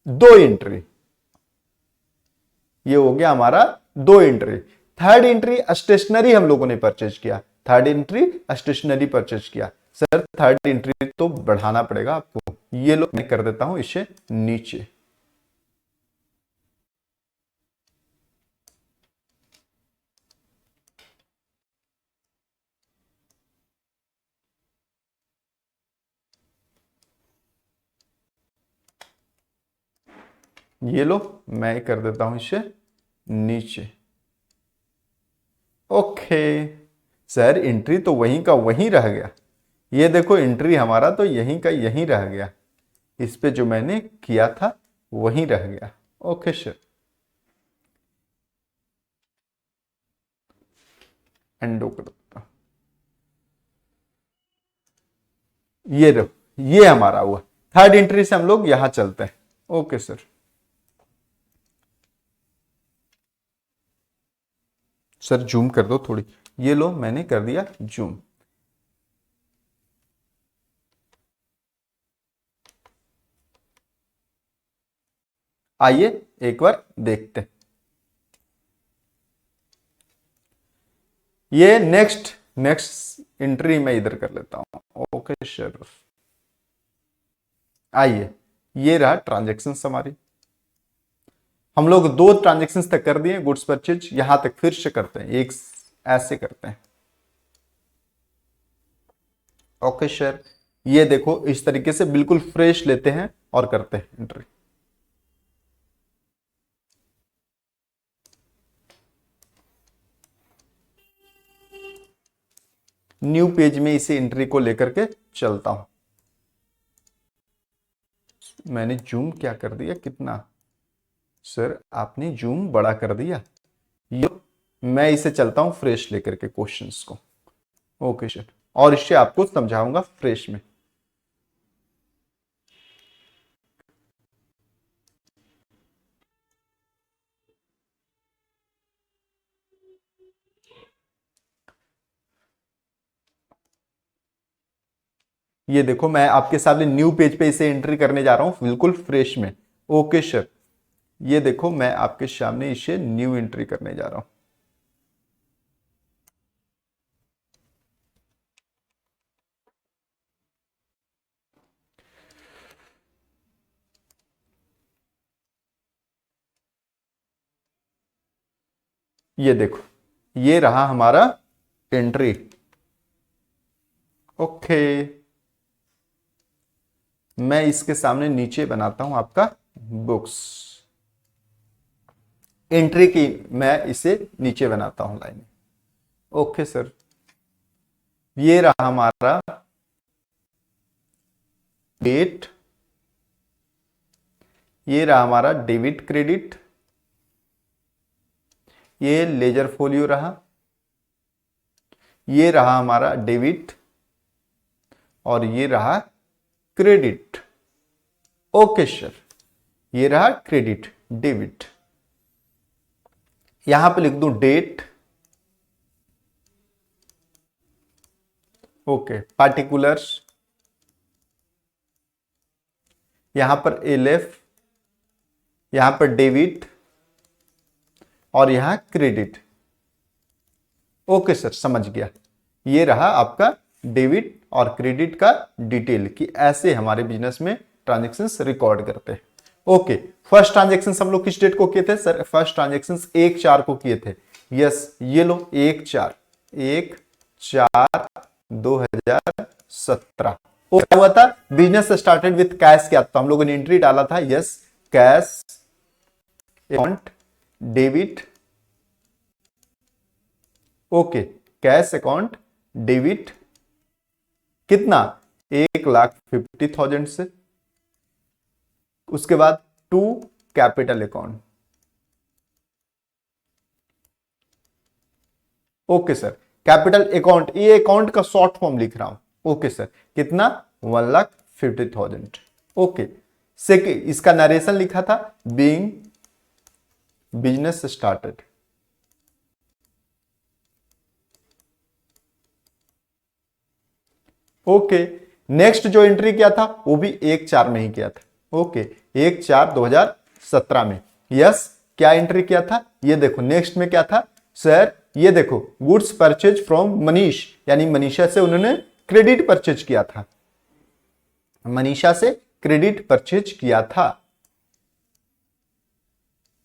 S1: 2 एंट्री, ये हो गया हमारा 2 एंट्री। थर्ड एंट्री स्टेशनरी हम लोगों ने परचेज किया, थर्ड एंट्री स्टेशनरी परचेज किया। सर थर्ड एंट्री तो बढ़ाना पड़ेगा आपको, ये लो मैं कर देता हूं इसे नीचे। ये लो मैं कर देता हूं इसे नीचे। ओके सर, एंट्री तो वहीं का वहीं रह गया। ये देखो एंट्री हमारा तो यहीं का यहीं रह गया, इस पे जो मैंने किया था वहीं रह गया। ओके सर, एंडो कर देता हूं। ये रहो, ये हमारा हुआ। थर्ड एंट्री से हम लोग यहां चलते हैं। ओके सर, सर जूम कर दो थोड़ी। ये लो मैंने कर दिया जूम। आइए एक बार देखते हैं। ये नेक्स्ट एंट्री मैं इधर कर लेता हूं। ओके सर, आइए ये रहा ट्रांजेक्शन हमारी। हम लोग 2 ट्रांजेक्शन तक कर दिए गुड्स परचेज, यहां तक फिर से करते हैं, एक ऐसे करते हैं। ओके सर, ये देखो इस तरीके से बिल्कुल फ्रेश लेते हैं और करते हैं एंट्री। न्यू पेज में इसे एंट्री को लेकर के चलता हूं। मैंने जूम क्या कर दिया, कितना सर आपने जूम बड़ा कर दिया। ये मैं इसे चलता हूं फ्रेश लेकर के क्वेश्चंस को। ओके सर, और इससे आपको समझाऊंगा फ्रेश में। ये देखो मैं आपके सामने न्यू पेज पे इसे एंट्री करने जा रहा हूं बिल्कुल फ्रेश में। ओके सर, ये देखो मैं आपके सामने इसे न्यू एंट्री करने जा रहा हूं। ये देखो ये रहा हमारा एंट्री। ओके, मैं इसके सामने नीचे बनाता हूं आपका बुक्स। एंट्री की मैं इसे नीचे बनाता हूं लाइन। ओके सर, ये रहा हमारा डेट, ये रहा हमारा डेबिट क्रेडिट, ये लेजर फोलियो रहा, ये रहा हमारा डेबिट और ये रहा क्रेडिट। ओके सर, ये रहा क्रेडिट डेबिट। यहां पे लिख दूं डेट। ओके, पार्टिकुलर्स, यहां पर एलएफ, यहां पर डेबिट और यहां क्रेडिट। ओके सर, समझ गया। ये रहा आपका डेबिट और क्रेडिट का डिटेल कि ऐसे हमारे बिजनेस में ट्रांजेक्शंस रिकॉर्ड करते हैं। ओके, फर्स्ट ट्रांजेक्शन हम लोग किस डेट को किए थे सर? फर्स्ट ट्रांजेक्शन 1/4 को किए थे। यस, ये लो 1/4/2017। क्या हुआ था? बिजनेस स्टार्टेड विथ कैश क्या था? हम लोगों ने एंट्री डाला था yes, cash account debit. Okay, cash account debit कितना? 1,50,000 से। उसके बाद to capital account. Okay sir, capital account, ये अकाउंट का शॉर्ट फॉर्म लिख रहा हूं। ओके सर, कितना? 1,50,000। ओके, सेकेंड इसका नरेशन लिखा था being business started. Okay, next जो एंट्री किया था वो भी 1/4 में ही किया था। ओके, 1/4/2017 में। यस, क्या एंट्री किया था ये देखो। नेक्स्ट में क्या था सर, ये देखो गुड्स परचेज फ्रॉम मनीष, यानी मनीषा से उन्होंने क्रेडिट परचेज किया था। मनीषा से क्रेडिट परचेज किया था।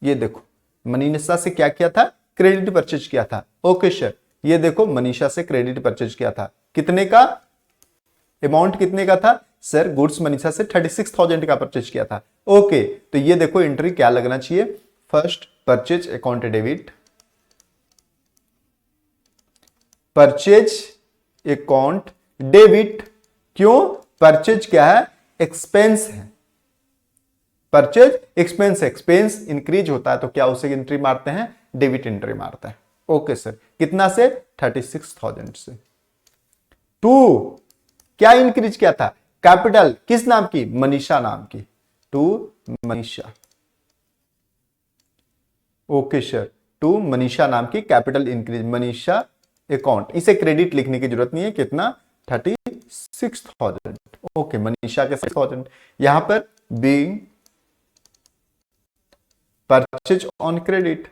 S1: ये देखो मनीषा से क्या किया था, क्रेडिट परचेज किया था। ओके सर, ये देखो मनीषा से क्रेडिट परचेज किया था। कितने का अमाउंट, कितने का था सर, गुड्स मनीषा से 36,000 का परचेज किया था। ओके, तो ये देखो एंट्री क्या लगना चाहिए, first purchase account debit, purchase account debit. क्यों, परचेज क्या है, एक्सपेंस है। परचेज एक्सपेंस, एक्सपेंस इंक्रीज होता है तो क्या उसे एंट्री मारते हैं, डेबिट एंट्री मारते हैं। ओके सर, कितना से 36,000 से। टू क्या इंक्रीज किया था, कैपिटल, किस नाम की, मनीषा नाम की, to Manisha. Okay sir, to Manisha नाम की कैपिटल इंक्रीज, मनीषा अकाउंट, इसे क्रेडिट लिखने की जरूरत नहीं है। कितना, 36,000। ओके, मनीषा के 6,000। यहां पर being purchase on credit,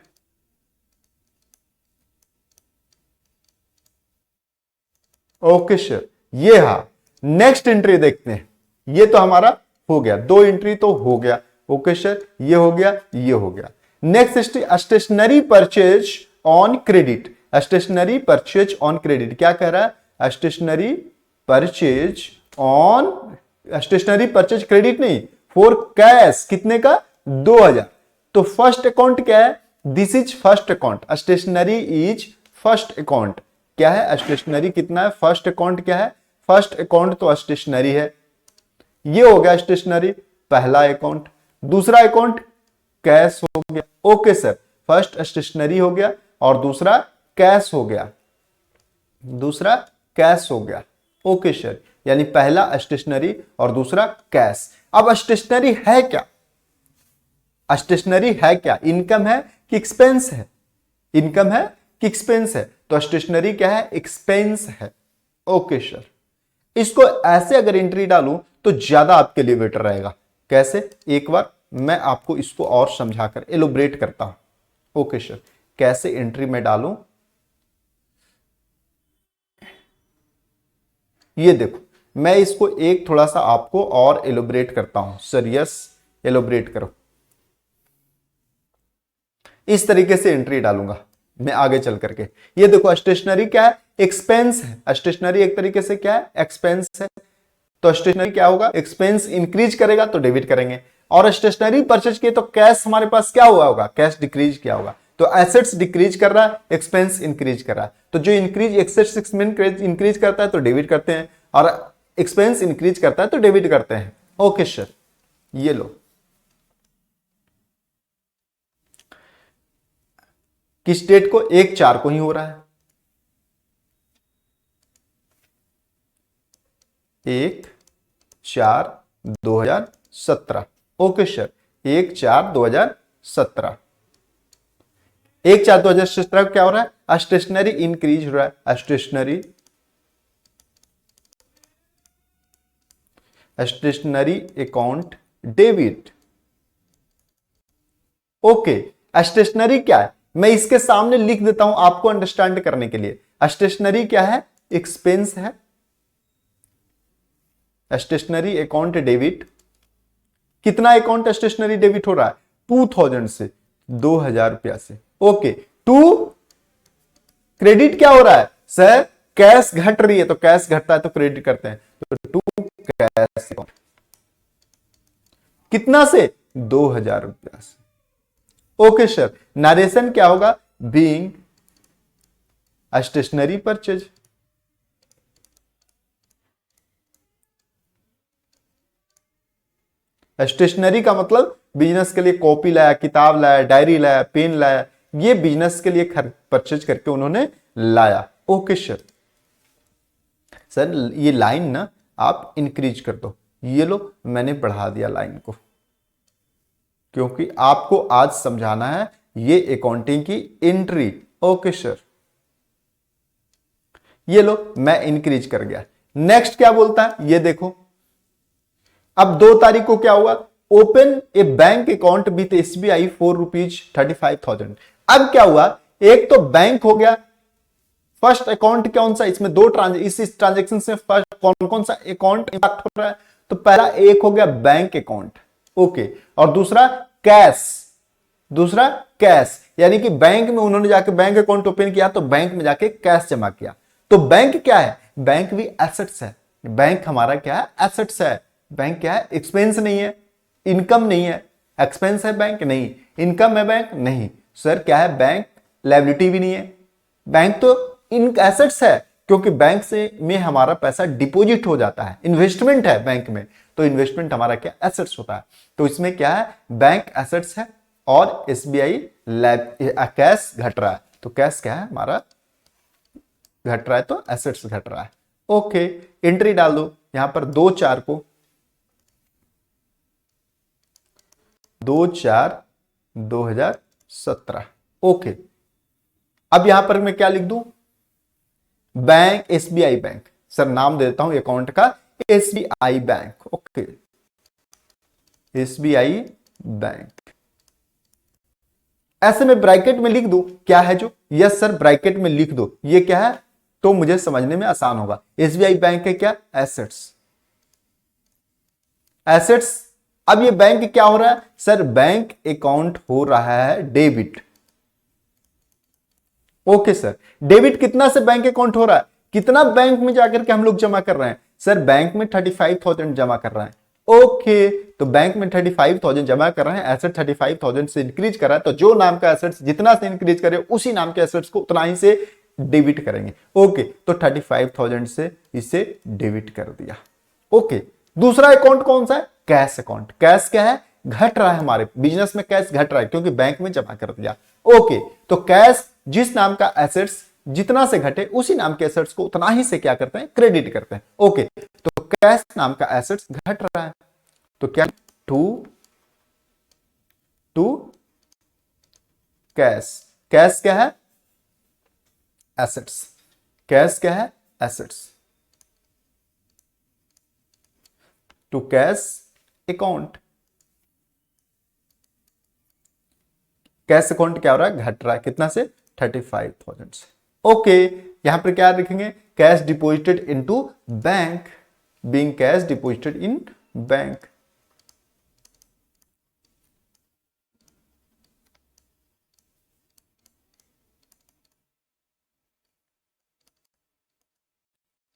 S1: okay sir, ये हा। नेक्स्ट एंट्री देखते हैं। ये तो हमारा हो गया, दो एंट्री तो हो गया। ओके सर, ये हो गया, ये हो गया। Next stationery purchase on credit, stationery purchase on credit क्या कह रहा है, stationery purchase on, stationery purchase credit नहीं, फॉर कैश, कितने का, 2,000। तो फर्स्ट अकाउंट क्या है, this is first account, stationery is first account. क्या है, स्टेशनरी कितना है, फर्स्ट अकाउंट क्या है, फर्स्ट अकाउंट तो स्टेशनरी है। ये हो गया स्टेशनरी पहला अकाउंट। दूसरा अकाउंट कैश हो गया। ओके सर, फर्स्ट स्टेशनरी हो गया और दूसरा कैश हो गया, दूसरा कैश हो गया। ओके सर, यानी पहला स्टेशनरी और दूसरा कैश। अब स्टेशनरी है क्या, स्टेशनरी है क्या, इनकम है कि एक्सपेंस है, इनकम है कि एक्सपेंस है, तो स्टेशनरी क्या है, एक्सपेंस है। ओके सर, इसको ऐसे अगर एंट्री डालूं तो ज्यादा आपके लिए बेटर रहेगा। कैसे, एक बार मैं आपको इसको और समझाकर एलोब्रेट करता हूं। ओके सर, कैसे एंट्री में डालूं, ये देखो मैं इसको एक थोड़ा सा आपको और एलोब्रेट करता हूं। सर यस, एलोब्रेट करो। इस तरीके से एंट्री डालूंगा मैं आगे चल करके। ये देखो स्टेशनरी क्या है, एक्सपेंस है। स्टेशनरी एक तरीके से क्या है, एक्सपेंस है। तो स्टेशनरी क्या होगा, एक्सपेंस इंक्रीज करेगा तो डेबिट करेंगे। और स्टेशनरी परचेज किए तो कैश हमारे पास क्या हुआ होगा, कैश डिक्रीज किया होगा। तो एसेट्स डिक्रीज कर रहा है, एक्सपेंस इंक्रीज कर रहा है। तो जो इंक्रीज एसेट्स इंक्रीज करता है तो डेबिट करते हैं, और एक्सपेंस इंक्रीज करता है तो डेबिट करते हैं। ओके सर, ये लो, किस डेट को, 1/4 को ही हो रहा है, 1/4/2017। Okay sir, 1/4/2017। 1/4/2017 क्या हो रहा है, स्टेशनरी इंक्रीज हो रहा है, stationery account debit. Okay, stationery क्या है, मैं इसके सामने लिख देता हूं आपको अंडरस्टैंड करने के लिए। स्टेशनरी क्या है, एक्सपेंस है। स्टेशनरी अकाउंट डेबिट, कितना अकाउंट स्टेशनरी डेबिट हो रहा है, 2,000 से, 2,000 रुपया से। ओके, टू क्रेडिट क्या हो रहा है सर, कैश घट रही है तो कैश घटता है तो क्रेडिट करते हैं, तो टू कैश अकाउंट, कितना से, 2,000 रुपया से। ओके सर, नरेशन क्या होगा, बीइंग स्टेशनरी परचेज। स्टेशनरी का मतलब बिजनेस के लिए कॉपी लाया, किताब लाया, डायरी लाया, पेन लाया, ये बिजनेस के लिए परचेज करके उन्होंने लाया। ओके सर, सर ये लाइन ना आप इंक्रीज कर दो। ये लो, मैंने बढ़ा दिया लाइन को, क्योंकि आपको आज समझाना है ये अकाउंटिंग की एंट्री। ओके सर, ये लो मैं इंक्रीज कर गया। नेक्स्ट क्या बोलता है ये देखो, अब 2 तारीख को क्या हुआ, open A bank account with SBI ₹4,35,000। अब क्या हुआ, एक तो बैंक हो गया, फर्स्ट अकाउंट कौन सा, इसमें दो इस ट्रांजेक्शन से फर्स्ट कौन कौन सा अकाउंट इंपैक्ट हो रहा है, तो पहला एक हो गया बैंक अकाउंट, ओके, और दूसरा कैश, दूसरा कैश, यानी कि बैंक में उन्होंने जाके बैंक अकाउंट ओपन किया तो बैंक में जाके कैश जमा किया। तो बैंक क्या है, बैंक भी एसेट्स है, बैंक हमारा क्या है, एसेट्स है। बैंक क्या है, एक्सपेंस नहीं है, इनकम नहीं है, एक्सपेंस है बैंक नहीं, इनकम है बैंक नहीं, सर क्या है, बैंक लायबिलिटी भी नहीं है, बैंक तो इन एसेट्स है, क्योंकि बैंक से में हमारा पैसा डिपॉजिट हो जाता है, इन्वेस्टमेंट है बैंक में, तो इन्वेस्टमेंट हमारा क्या एसेट्स होता है। तो इसमें क्या है, बैंक एसेट्स है और एसबीआई कैश घट रहा है, तो कैश क्या है हमारा घट रहा है, तो एसेट्स घट रहा है। ओके, एंट्री डाल दो यहां पर 2/4 को, 2/4/2017। ओके, अब यहां पर मैं क्या लिख दूं, बैंक एसबीआई बैंक, सर नाम दे देता हूं अकाउंट का SBI bank, okay, SBI bank. ऐसे में ब्रैकेट में लिख दो क्या है जो, यस सर ब्रैकेट में लिख दो ये क्या है, तो मुझे समझने में आसान होगा। एसबीआई बैंक है क्या, एसेट्स, एसेट्स। अब ये बैंक क्या हो रहा है, सर बैंक अकाउंट हो रहा है डेबिट, ओके सर, डेबिट कितना से बैंक अकाउंट हो रहा है, कितना बैंक में जाकर के हम लोग जमा कर रहे हैं, सर बैंक में 35,000 जमा कर रहे हैं, ओके, तो बैंक में 35,000 जमा कर रहे हैं, एसेट 35,000 से इंक्रीज कर रहा है, तो जो नाम का एसेट्स जितना से इंक्रीज करे उसी नाम के एसेट्स को उतना ही से डेबिट करेंगे, ओके, तो 35,000 से इसे डेबिट कर दिया, ओके। दूसरा अकाउंट कौन सा है, कैश अकाउंट, कैश क्या है, घट रहा है, हमारे बिजनेस में कैश घट रहा है क्योंकि बैंक में जमा कर दिया, ओके, तो कैश जिस नाम का एसेट्स जितना से घटे उसी नाम के एसेट्स को उतना ही से क्या करते हैं, क्रेडिट करते हैं, ओके, तो कैश नाम का एसेट्स घट रहा है, तो क्या टू कैश, कैश क्या है, एसेट्स, कैश क्या है, assets, to cash account, cash account क्या हो रहा है, घट रहा है, कितना से, 35,000 से, ओके। यहां पर क्या लिखेंगे, cash deposited into bank, being cash deposited in bank,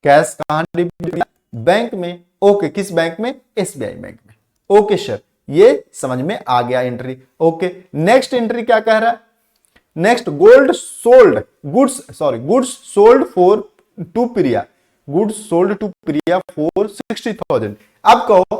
S1: cash कहां डिपॉजिट, बैंक में, ओके, किस बैंक में, एसबीआई बैंक में, ओके सर, ये समझ में आ गया एंट्री, ओके। नेक्स्ट एंट्री क्या कह रहा है, next goods sold for to Priya, goods sold to Priya for 60,000। अब कहो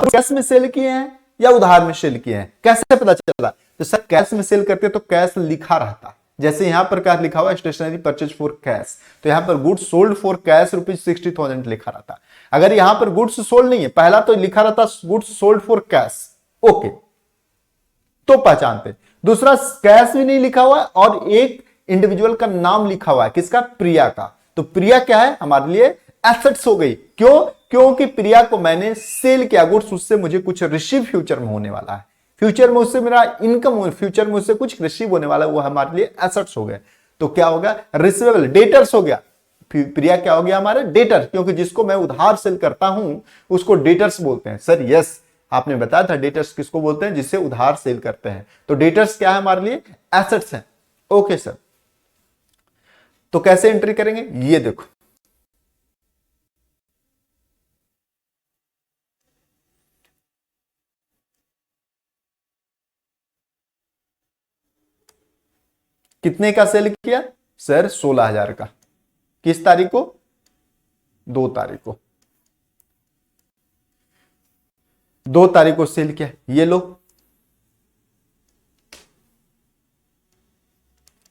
S1: कैश में सेल किए हैं या उधार में सेल किए हैं, कैसे पता चला, तो सर कैश में सेल करते तो कैश लिखा रहता, जैसे यहां पर क्या लिखा हुआ, स्टेशनरी परचेज फॉर कैश, तो यहां पर गुड्स सोल्ड फॉर कैश ₹60,000 लिखा रहता। अगर यहां पर गुड्स सोल्ड नहीं है, पहला तो लिखा रहता goods sold for cash, okay, तो पहचानते। दूसरा कैश भी नहीं लिखा हुआ और एक इंडिविजुअल का नाम लिखा हुआ है, किसका, प्रिया का, तो प्रिया क्या है हमारे लिए एसेट्स हो गई, क्यों, क्योंकि प्रिया को मैंने सेल किया गुड्स, उससे मुझे कुछ रिसीव फ्यूचर में होने वाला है, फ्यूचर में उससे मेरा इनकम, फ्यूचर में उससे कुछ रिसीव होने वाला है, वो हमारे लिए एसेट्स हो गए, तो क्या होगा, रिसीवेबल, डेटर्स हो गया, प्रिया क्या हो गया हमारा, डेटर, क्योंकि जिसको मैं उधार सेल करता हूं उसको डेटर्स बोलते हैं, सर यस आपने बताया था डेटर्स किसको बोलते हैं, जिससे उधार सेल करते हैं, तो डेटर्स क्या है हमारे लिए, एसेट्स हैं, ओके सर। तो कैसे एंट्री करेंगे, ये देखो, कितने का सेल किया, सर 16,000 का, किस तारीख को, 2 तारीख को, 2 तारीख को सेल किया, ये लो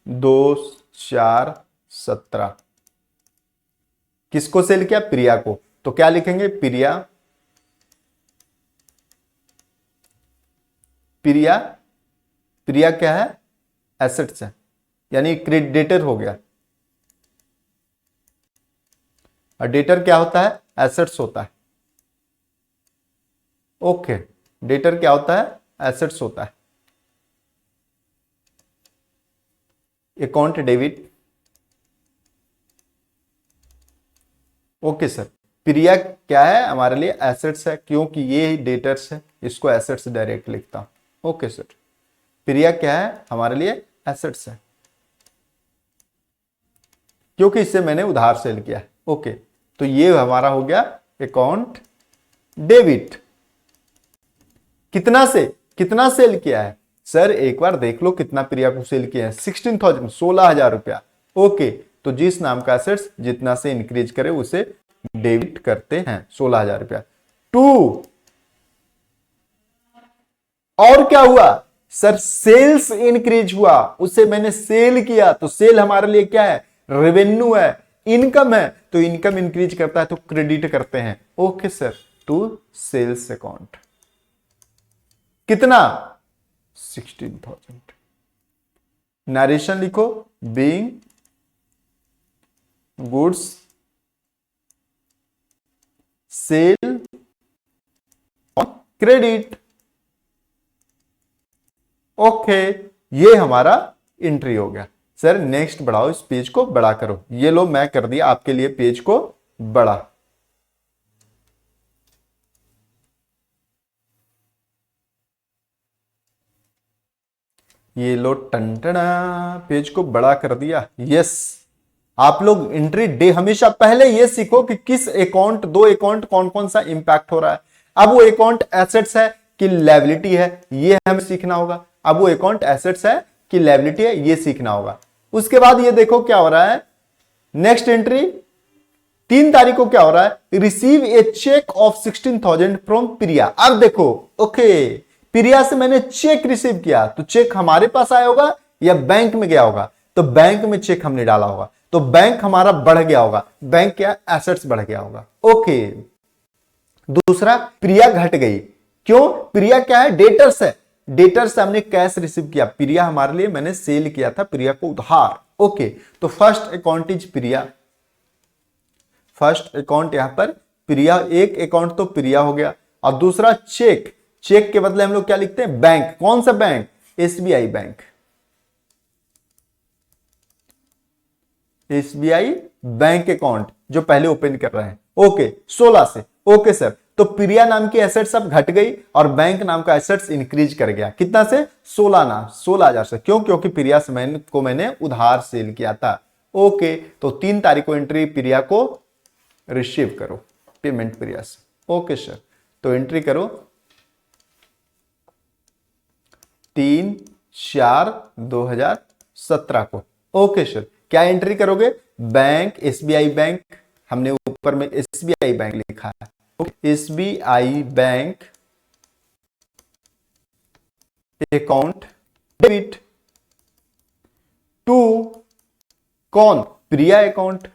S1: 2/4/17, किसको सेल किया, प्रिया को, तो क्या लिखेंगे, प्रिया, प्रिया, प्रिया क्या है, एसेट्स है, यानी क्रेडिटर हो गया, और डेटर क्या होता है? एसेट्स होता है। ओके, डेटर क्या होता है? एसेट्स होता है। Account debit. ओके सर, प्रिया क्या है हमारे लिए? एसेट्स है, क्योंकि ये डेटर्स है, इसको एसेट्स डायरेक्ट लिखता हूं। ओके सर, प्रिया क्या है हमारे लिए? एसेट्स है, क्योंकि इससे मैंने उधार सेल किया है। ओके, तो ये हमारा हो गया अकाउंट डेबिट। कितना से कितना सेल किया है सर? एक बार देख लो कितना प्रिया को सेल किया है। 16,000, 16,000 रुपया। ओके, तो जिस नाम का एसेट्स जितना से इंक्रीज करे उसे डेबिट करते हैं, 16,000 रुपया। 2, और क्या हुआ सर? सेल्स इंक्रीज हुआ, उससे मैंने सेल किया, तो सेल हमारे लिए क्या है? रेवेन्यू है, इनकम है, तो इनकम इंक्रीज करता है तो क्रेडिट करते हैं। Okay sir, to sales account. कितना? 16,000। नरेशन लिखो, being goods sale on credit. Okay, ये हमारा एंट्री हो गया। सर नेक्स्ट बढ़ाओ, इस पेज को बड़ा करो। ये लो, मैं कर दिया आपके लिए पेज को बड़ा। ये लो, टंटना, पेज को बड़ा कर दिया। यस, आप लोग एंट्री डे हमेशा पहले ये सीखो कि किस अकाउंट, दो अकाउंट कौन कौन सा इंपैक्ट हो रहा है। अब वो अकाउंट एसेट्स है कि लायबिलिटी है, ये हमें सीखना होगा। अब वो अकाउंट एसेट्स है कि लायबिलिटी है, ये सीखना होगा। उसके बाद ये देखो क्या हो रहा है, नेक्स्ट एंट्री 3 तारीख को क्या हो रहा है? Receive a cheque of 16,000 from Priya. अब देखो, ओके, प्रिया से मैंने चेक रिसीव किया, तो चेक हमारे पास आया होगा या बैंक में गया होगा? तो बैंक में चेक हमने डाला होगा, तो बैंक हमारा बढ़ गया होगा। बैंक क्या? एसेट्स बढ़ गया होगा। ओके, दूसरा, प्रिया घट गई। क्यों? प्रिया क्या है? डेटर्स है, डेटर्स से हमने कैश रिसीव किया। प्रिया हमारे लिए मैंने सेल किया था, प्रिया को उधार। ओके, तो first account is Priya, first account यहां पर प्रिया, एक अकाउंट तो प्रिया हो गया। और दूसरा चेक, चेक के बदले हम लोग क्या लिखते हैं? बैंक। कौन सा bank? SBI bank, SBI bank account जो पहले ओपन कर रहे हैं। ओके, 16 से। ओके सर, तो प्रिया नाम की एसेट्स अब घट गई और बैंक नाम का एसेट्स इंक्रीज कर गया। कितना से? 16,000 से। क्यों? क्योंकि प्रिया से मैंने उधार सेल किया था। ओके, तो 3 तारीख को एंट्री प्रिया को रिसीव करो, पेमेंट प्रिया से। ओके सर, तो एंट्री करो 3/4/2017 को। ओके सर, क्या एंट्री करोगे? बैंक, एसबीआई बैंक, हमने ऊपर में एसबीआई बैंक लिखा है। SBI bank account debit to कौन? प्रिया अकाउंट।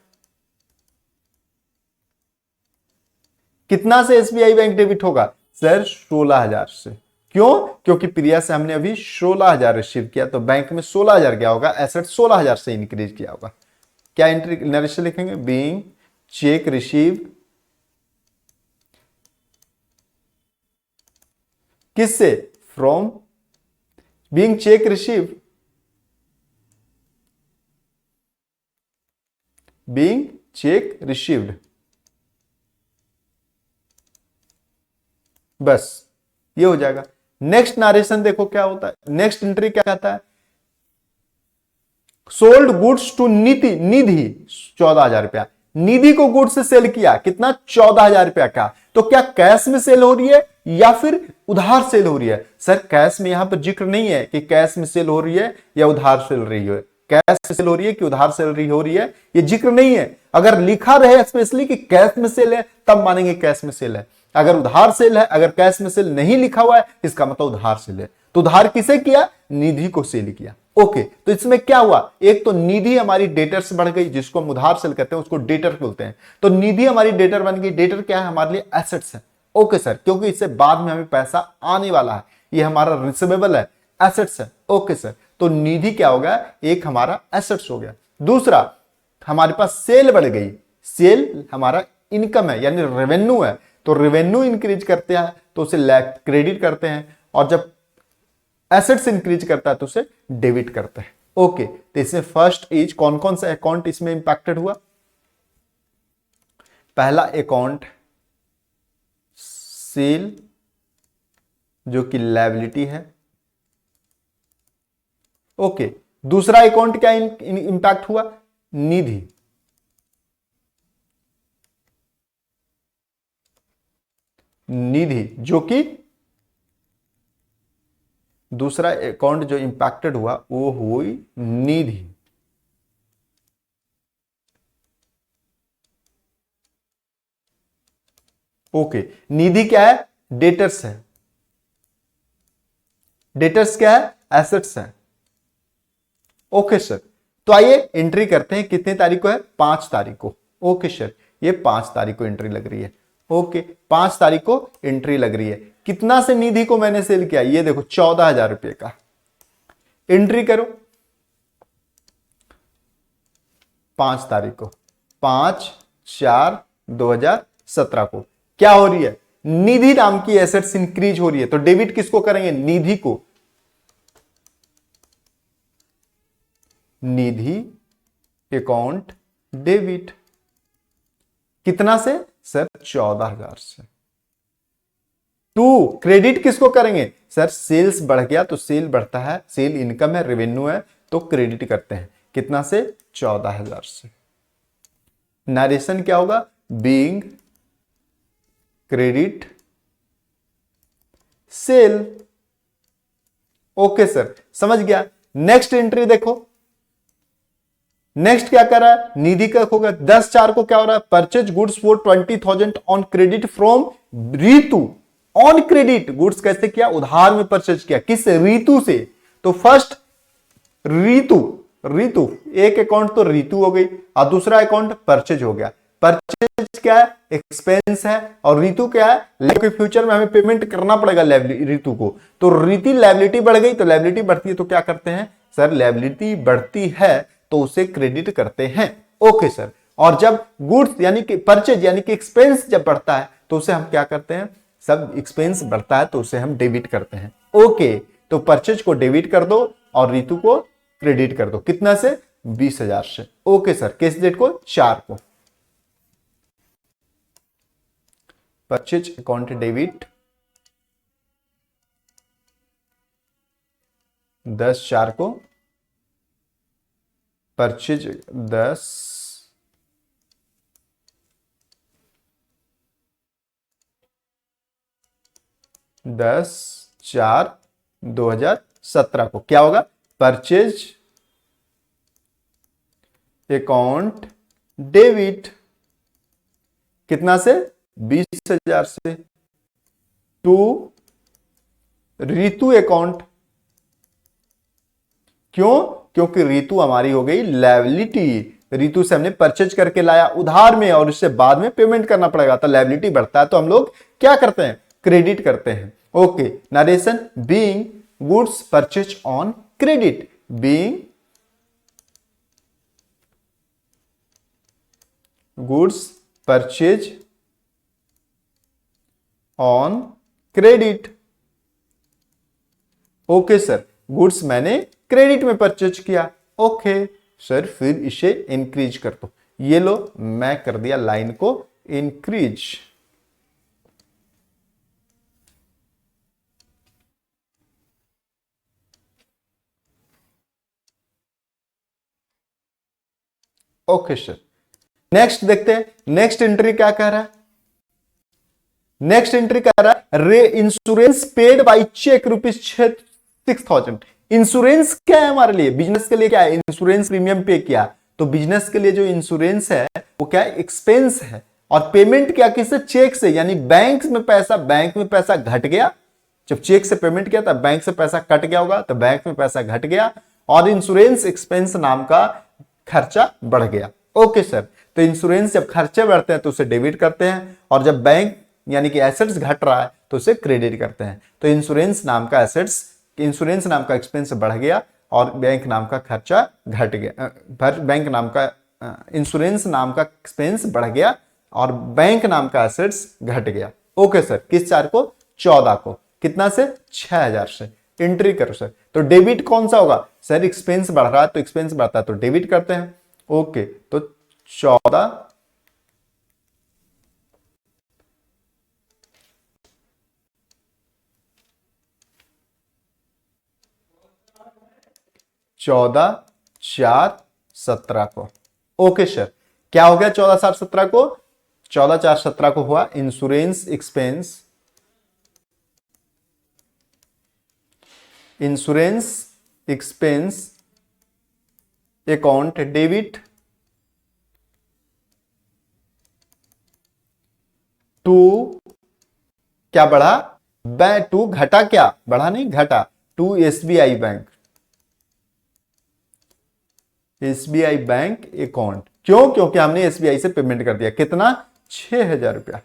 S1: कितना से एसबीआई बैंक डेबिट होगा सर? 16,000 से। क्यों? क्योंकि प्रिया से हमने अभी 16,000 रिसीव किया, तो बैंक में 16,000 गया होगा, एसेट 16,000 से इंक्रीज किया होगा। क्या एंट्री नरेशन लिखेंगे? बीइंग चेक रिसीव किससे? From, being check receive, being check received. बस ये हो जाएगा। नेक्स्ट नरेशन देखो क्या होता है, नेक्स्ट एंट्री क्या कहता है? सोल्ड गुड्स टू निधि, निधि 14,000 रुपया। निधि को गुड्स से सेल किया, कितना? 14,000 रुपया का। तो क्या कैश में सेल हो रही है या फिर उधार सेल हो रही है? सर कैश में यहां पर जिक्र नहीं है कि कैश में सेल हो रही है या उधार सेल रही है, कैश में सेल हो रही है कि उधार सेल हो रही है, ये जिक्र नहीं है। अगर लिखा रहे स्पेशली कि कैश में सेल है, तब मानेंगे कैश में सेल है। अगर उधार सेल है, अगर कैश में सेल नहीं लिखा हुआ है, इसका मतलब उधार सेल है। तो उधार किसे किया? निधि को सेल किया। ओके, तो इसमें क्या हुआ? एक तो निधि हमारी डेटर्स बढ़ गई, जिसको हम उधार सेल कहते हैं, उसको डेटर बोलते हैं। तो निधि हमारी डेटर बन गई। डेटर क्या है? हमारे लिए एसेट्स है। ओके सर, क्योंकि इससे बाद में हमें पैसा आने वाला है, ये हमारा रिसीवेबल है, एसेट्स है। ओके सर, तो निधि क्या हो गया? एक हमारा एसेट्स हो गया। दूसरा, हमारे पास सेल बढ़ गई। सेल हमारा इनकम है यानी रेवेन्यू है, तो रेवेन्यू इंक्रीज करते हैं तो उसे क्रेडिट करते हैं, और जब एसेट्स इंक्रीज करता है तो उसे डेबिट करते हैं। ओके, तो इसमें फर्स्ट इज कौन कौन सा अकाउंट इसमें इंपैक्टेड हुआ? पहला अकाउंट सेल जो कि लायबिलिटी है। ओके, दूसरा अकाउंट क्या इंपैक्ट हुआ? निधि। निधि जो कि दूसरा अकाउंट जो इंपैक्टेड हुआ वो हुई निधि। ओके, निधि क्या है? डेटर्स है। डेटर्स क्या है? एसेट्स है। ओके सर, तो आइए एंट्री करते हैं। कितने तारीख को है? 5 तारीख को। ओके सर, ये 5 तारीख को एंट्री लग रही है। ओके, 5 तारीख को एंट्री लग रही है। कितना से निधि को मैंने सेल किया? ये देखो 14,000 रुपए का। एंट्री करो 5 तारीख को, 5/4/2017 को। क्या हो रही है? निधि नाम की एसेट्स इंक्रीज हो रही है, तो डेबिट किसको करेंगे? निधि को। निधि अकाउंट डेबिट। कितना से? सर 14,000 से। टू क्रेडिट किसको करेंगे? सर सेल्स बढ़ गया तो सेल बढ़ता है, सेल इनकम है, रेवेन्यू है, तो क्रेडिट करते हैं। कितना से? 14,000 से। नरेशन क्या होगा? Being credit sale. Okay sir, समझ गया। नेक्स्ट एंट्री देखो, नेक्स्ट क्या कर रहा है? निधि का होगा 10/4 को क्या हो रहा है? Purchase goods for 20,000 on credit from Ritu. On credit goods कैसे किया? उधार में परचेज किया। किस? रीतु से। तो फर्स्ट रीतु, रीतु एक अकाउंट तो रीतु हो गई और दूसरा अकाउंट परचेज हो गया। परचेज क्या है? एक्सपेंस है, और रीतु क्या है? लेकिन फ्यूचर में हमें पेमेंट करना पड़ेगा रीतु को, तो रीति लायबिलिटी बढ़ गई। तो लायबिलिटी बढ़ती है तो क्या करते हैं सर? लायबिलिटी बढ़ती है तो उसे क्रेडिट करते हैं। ओके सर, और जब गुड्स यानी कि परचेज यानी कि एक्सपेंस जब बढ़ता है तो उसे हम क्या करते हैं? सब एक्सपेंस बढ़ता है तो उसे हम डेबिट करते हैं। ओके, तो परचेज को डेबिट कर दो और रीतु को क्रेडिट कर दो। कितना से? 20,000 से। ओके सर, किस डेट को? 4 को। परचेज अकाउंट डेबिट 10/4 को। परचेज 10/4/2017 को क्या होगा? परचेज अकाउंट डेबिट कितना से? 20,000 से। To Ritu account. क्यों? क्योंकि रीतु हमारी हो गई लायबिलिटी। रीतु से हमने परचेज करके लाया उधार में और उससे बाद में पेमेंट करना पड़ेगा, तो लायबिलिटी बढ़ता है तो हम लोग क्या करते हैं? क्रेडिट करते हैं। Okay, narration being goods purchase on credit. Being goods purchase on credit. Okay sir, goods मैंने क्रेडिट में परचेज किया। ओके सर, फिर इसे इंक्रीज कर दो। ये लो, मैं कर दिया लाइन को इंक्रीज। ओके सर, नेक्स्ट देखते हैं। नेक्स्ट एंट्री क्या कह रहा है? नेक्स्ट एंट्री कह रहा है रे insurance paid by cheque ₹6,000। Insurance क्या है हमारे लिए? बिजनेस के लिए क्या है? इंश्योरेंस प्रीमियम पे किया। तो बिजनेस के लिए जो इंश्योरेंस है वो क्या है? एक्सपेंस है। और पेमेंट क्या? किससे? चेक से। यानी बैंक में पैसा घट गया। जब चेक से पेमेंट किया तब बैंक से पैसा कट गया होगा, तो बैंक में पैसा घट गया और इंश्योरेंस एक्सपेंस नाम का खर्चा बढ़ गया। ओके सर, तो इंश्योरेंस जब खर्चे बढ़ते हैं तो उसे डेबिट करते हैं, और जब बैंक यानी कि एसेट्स घट रहा है तो उसे क्रेडिट करते हैं। तो इंश्योरेंस नाम का एक्सपेंस बढ़ गया और बैंक नाम का खर्चा घट गया, बैंक नाम का इंश्योरेंस नाम का एक्सपेंस बढ़ गया और बैंक नाम का एसेट्स घट गया। ओके सर, किस 4 को? 14 को। कितना से? 6000 से। एंट्री करो सर। तो डेबिट कौन सा होगा सर? एक्सपेंस बढ़ रहा है तो एक्सपेंस बढ़ता है तो डेबिट करते हैं। ओके, तो 14 14/4/17 को। ओके सर, क्या हो गया 14/4/17 को? 14/4/17 को हुआ insurance expense, insurance expense account debit to, क्या बढ़ा? टू घटा, क्या बढ़ा? नहीं घटा, to SBI bank, SBI bank account. क्यों? क्योंकि हमने एसबीआई से पेमेंट कर दिया। कितना? 6000 रुपया।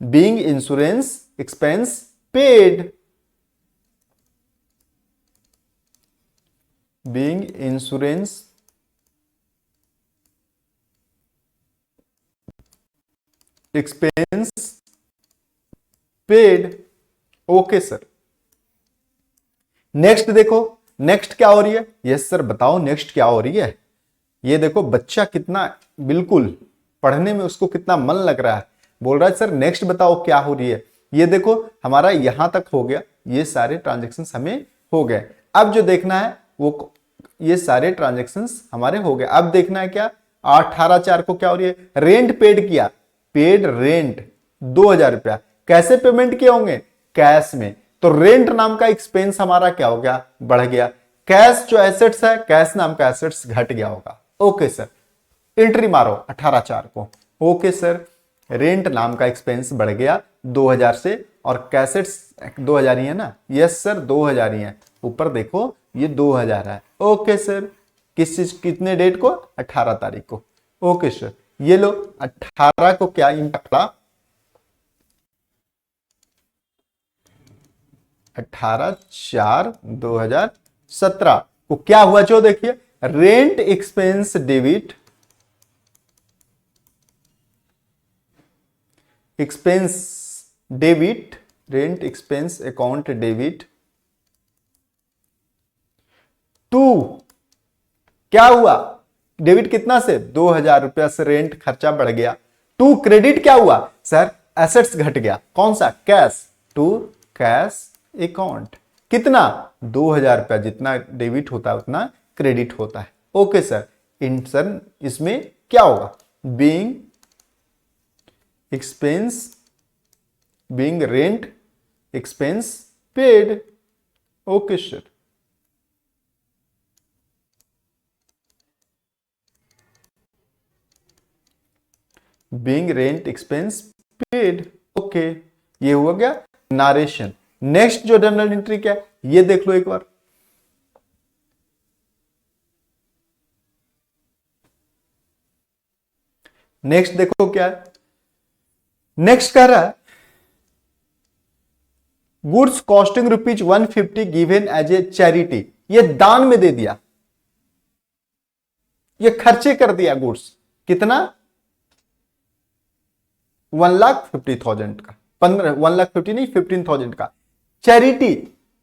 S1: Being insurance expense paid, being insurance expense paid. Okay sir, next देखो, नेक्स्ट क्या हो रही है? यस सर, बताओ नेक्स्ट क्या हो रही है? ये देखो बच्चा कितना बिल्कुल पढ़ने में उसको कितना मन लग रहा है। बोल रहा है सर नेक्स्ट बताओ क्या हो रही है। ये देखो हमारा यहां तक हो गया, ये सारे ट्रांजेक्शन हमें हो गए। अब जो देखना है वो, ये सारे ट्रांजेक्शन हमारे हो गए। अब देखना है क्या? 18/4 को क्या हो रही है? रेंट पेड किया, पेड रेंट 2000 रुपया। कैसे पेमेंट किए होंगे? कैश में। तो रेंट नाम का एक्सपेंस हमारा क्या हो गया? बढ़ गया। कैश जो एसेट्स है, कैश नाम का एसेट्स घट गया होगा। ओके सर, एंट्री मारो 18/4 को। ओके सर, रेंट नाम का एक्सपेंस बढ़ गया 2000 से और कैसेट्स 2000 ही है ना? यस सर, 2000 ही है। ऊपर देखो ये 2000 है। ओके सर, किस चीज, कितने डेट को? 18 तारीख को। ओके सर, ये लो 18 को क्या इंपैक्ट पड़ा? 18/4/2017 को क्या हुआ? जो देखिए rent expense debit, expense debit, rent expense account debit to, क्या हुआ? डेबिट कितना से? 2000 रुपया से रेंट खर्चा बढ़ गया। टू क्रेडिट क्या हुआ सर? एसेट्स घट गया। कौन सा? Cash, to cash account. कितना? 2000 रुपया। जितना डेबिट होता है उतना क्रेडिट होता है। ओके सर, इन सर इसमें क्या होगा? Being expense, being rent expense paid. Okay sir, being rent expense paid. Okay, ये हुआ क्या? नारेशन। नेक्स्ट जो जर्नल एंट्री क्या है ये देख लो एक बार। नेक्स्ट देखो क्या है? नेक्स्ट कह रहा है goods costing ₹150 given as a charity. ये दान में दे दिया, ये खर्चे कर दिया गुड्स। कितना? 1,50,000 का, 1,50,000 नहीं 15,000 का। चैरिटी,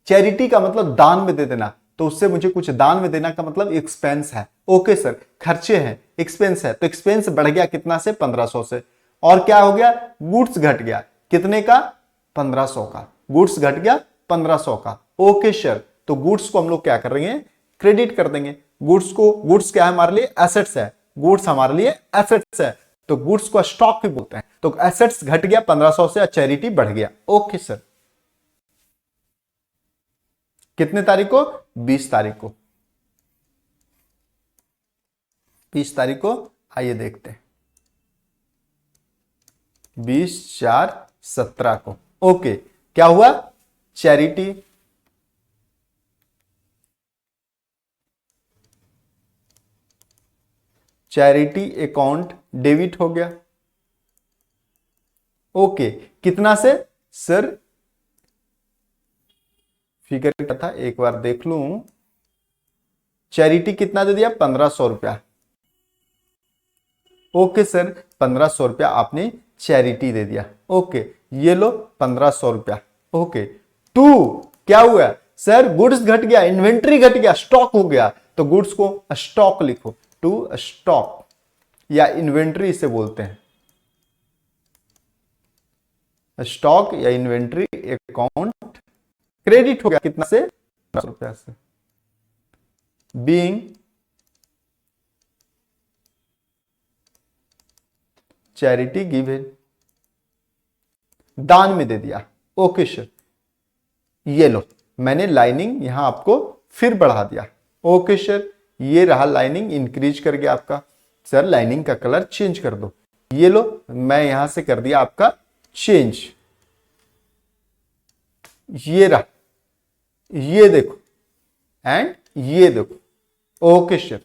S1: चैरिटी का मतलब दान में दे देना, तो उससे मुझे कुछ दान में देना का मतलब एक्सपेंस है। ओके सर, खर्चे हैं, एक्सपेंस है, तो एक्सपेंस बढ़ गया कितना से? 1500 से। और क्या हो गया? गुड्स घट गया। कितने का? 1500 का। गुड्स घट गया 1500 का। ओके सर, तो गुड्स को हम लोग क्या करेंगे? क्रेडिट कर देंगे। गुड्स को, गुड्स क्या है हमारे लिए? एसेट्स है। गुड्स हमारे लिए एसेट्स है, तो गुड्स को स्टॉक भी बोलते हैं। तो एसेट्स घट गया 1500 से, चैरिटी बढ़ गया। ओके सर, कितने तारीख को? 20 तारीख को। 20 तारीख को आइए देखते हैं, 20/4/17 को। ओके, क्या हुआ? चैरिटी, चैरिटी अकाउंट डेबिट हो गया। ओके, कितना से सर? फिगर क्या था एक बार देख लूं। चैरिटी कितना दे दिया? 1500 रुपया। ओके सर, 1500 रुपया आपने चैरिटी दे दिया। ओके, ये लो 1500 रुपया। ओके, टू क्या हुआ सर? गुड्स घट गया, इन्वेंट्री घट गया, स्टॉक हो गया, तो गुड्स को स्टॉक लिखो, टू स्टॉक या इन्वेंट्री इसे बोलते हैं। स्टॉक या इन्वेंट्री अकाउंट क्रेडिट हो गया कितना से? 1500 रुपया से। बीइंग चैरिटी गिवन, दान में दे दिया। ओके सर, ये लो मैंने लाइनिंग यहां आपको फिर बढ़ा दिया। ओके सर, ये रहा लाइनिंग, इंक्रीज कर गया आपका। सर लाइनिंग का कलर चेंज कर दो। ये लो मैं यहां से कर दिया आपका चेंज। ये रहा, ये देखो एंड ये देखो। ओके सर,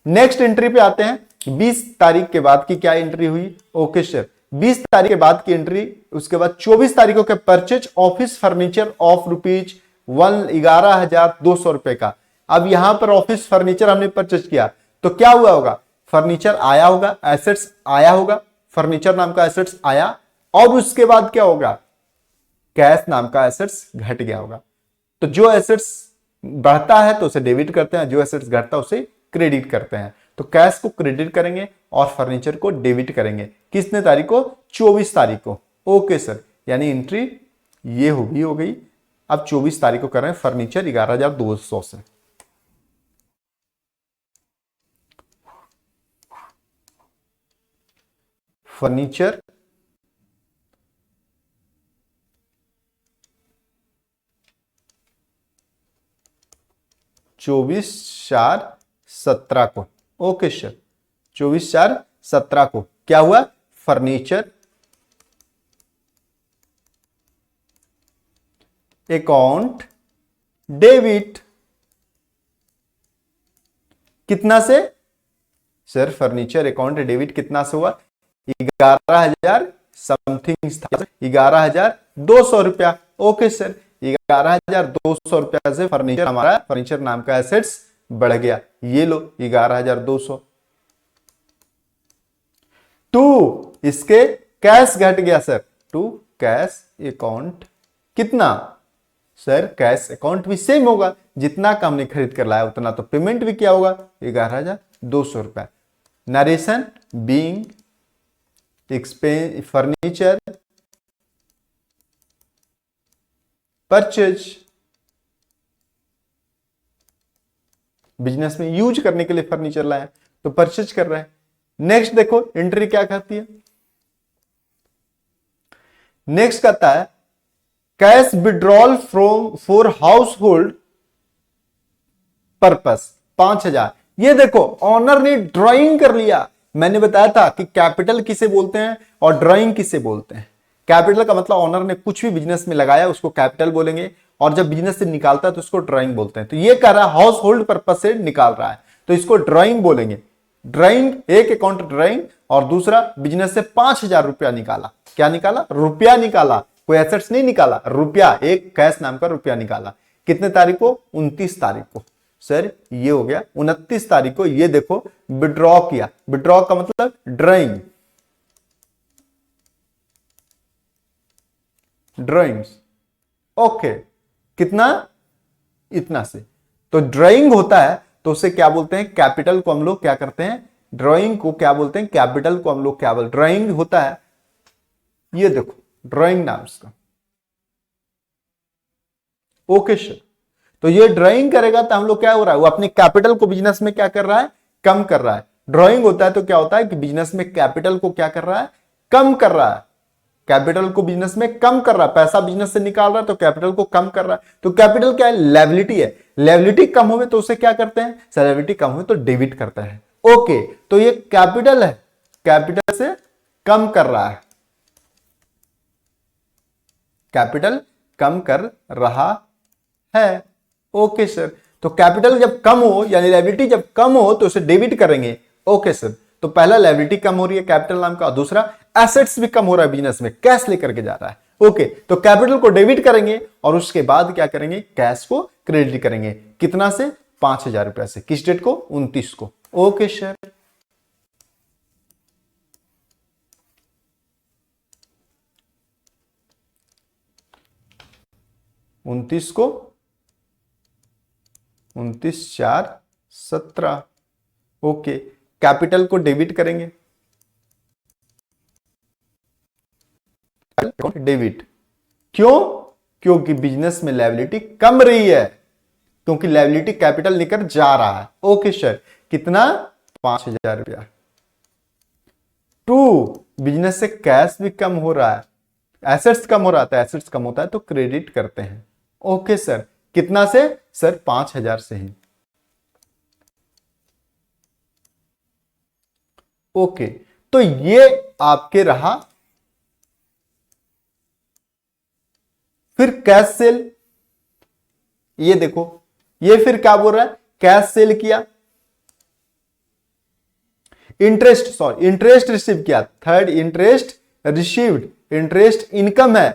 S1: नेक्स्ट एंट्री पे आते हैं। 20 तारीख के बाद की क्या एंट्री हुई? ओके सर, 20 तारीख के बाद की एंट्री, उसके बाद 24 तारीखों के purchase office furniture of rupees 11,200 रुपए का। अब यहां पर ऑफिस फर्नीचर हमने परचेज किया तो क्या हुआ होगा? फर्नीचर आया होगा, एसेट्स आया होगा, फर्नीचर नाम का एसेट्स आया, और उसके बाद क्या होगा? कैश नाम का एसेट्स घट गया होगा। तो जो एसेट्स बढ़ता है तो उसे डेबिट करते हैं, जो एसेट्स घटता है उसे क्रेडिट करते हैं। तो कैश को क्रेडिट करेंगे और फर्नीचर को डेबिट करेंगे। किसने तारीख को? 24 तारीख को। ओके सर, यानी एंट्री ये हो गई। अब 24 तारीख को कर रहे हैं फर्नीचर 11,200 से। फर्नीचर चौबीस 4/17 को। ओके सर, 24/4/17 को क्या हुआ? फर्नीचर अकाउंट डेबिट कितना से? सर फर्नीचर अकाउंट डेबिट कितना से हुआ? 11,000 समथिंग, 11,200 रुपया। ओके सर, 11,200 रुपया से फर्नीचर, हमारा फर्नीचर नाम का एसेट्स बढ़ गया। ये लो 11,200। टू इसके कैश घट गया सर, टू कैश अकाउंट कितना? सर कैश अकाउंट भी सेम होगा, जितना का हमने खरीद कर लाया उतना तो पेमेंट भी क्या होगा? 11,200 रुपया। Narration being expense furniture purchase, business में यूज करने के लिए फर्नीचर लाया तो परचेज कर रहा है। नेक्स्ट देखो एंट्री क्या कहती है? नेक्स्ट कहता है cash withdrawal from for house hold purpose 5,000। ये देखो ऑनर ने ड्राइंग कर लिया। मैंने बताया था कि कैपिटल किसे बोलते हैं और ड्राइंग किसे बोलते हैं। कैपिटल का मतलब ऑनर ने कुछ भी बिजनेस में लगाया उसको कैपिटल बोलेंगे, और जब बिजनेस से निकालता है तो उसको ड्राइंग बोलते हैं। तो ये कह रहा है हाउस होल्ड पर्पस से निकाल रहा है तो इसको ड्राइंग बोलेंगे। ड्राइंग, एक अकाउंट ड्राइंग और दूसरा बिजनेस से 5,000 रुपया निकाला। क्या निकाला? रुपया निकाला, कोई एसेट्स नहीं निकाला, रुपया, एक कैश नाम का रुपया निकाला। कितने तारीख को? 29 तारीख को। सर ये हो गया 29 तारीख को। ये देखो विड्रॉ किया, विड्रॉ का मतलब ड्राइंग, ड्राइंग्स। ओके, कितना? इतना से। तो ड्राइंग होता है तो उसे क्या बोलते हैं? कैपिटल को हम लोग क्या करते हैं? ड्राइंग को क्या बोलते हैं? कैपिटल को हम लोग क्या बोलते हैं? ड्राइंग होता है, ये देखो ड्राइंग नाम इसका। ओके सर, तो ये ड्राइंग करेगा तो हम लोग क्या हो रहा है? वो अपने कैपिटल को बिजनेस में क्या कर रहा है? कम कर रहा है। ड्राइंग होता है तो क्या होता है कि बिजनेस में कैपिटल को क्या कर रहा है? कम कर रहा है। कैपिटल को बिजनेस में कम कर रहा है, पैसा बिजनेस से निकाल रहा है तो कैपिटल को कम कर रहा है। तो कैपिटल क्या है? लायबिलिटी है। लायबिलिटी कम होवे तो उसे क्या करते हैं? लायबिलिटी कम हुए तो डेबिट करते हैं। ओके, तो ये कैपिटल है, कैपिटल से कम कर रहा है, कैपिटल कम कर रहा है। ओके सर, तो कैपिटल जब कम हो यानी लायबिलिटी जब कम हो तो उसे डेबिट करेंगे। ओके सर, तो पहला लायबिलिटी कम हो रही है कैपिटल नाम का, दूसरा एसेट्स भी कम हो रहा है, बिजनेस में कैश लेकर के जा रहा है। ओके, तो कैपिटल को डेबिट करेंगे और उसके बाद क्या करेंगे? कैश को क्रेडिट करेंगे। कितना से? 5,000 रुपया से। किस डेट को? 29 को। Okay sir. उनतीस को, 29/4/17। ओके, कैपिटल को डेबिट करेंगे। डेबिट क्यों? क्योंकि बिजनेस में लायबिलिटी कम रही है, क्योंकि लायबिलिटी कैपिटल लेकर जा रहा है। ओके सर, कितना? 5,000 रुपया। टू, बिजनेस से कैश भी कम हो रहा है, एसेट्स कम हो रहा था, एसेट्स कम होता है तो क्रेडिट करते हैं। ओके सर, कितना से? सर 5,000 से ही। ओके, तो ये आपके रहा। फिर कैश सेल, ये देखो, ये फिर क्या बोल रहा है? कैश सेल किया, इंटरेस्ट रिसीव किया। Third, interest received, interest income है,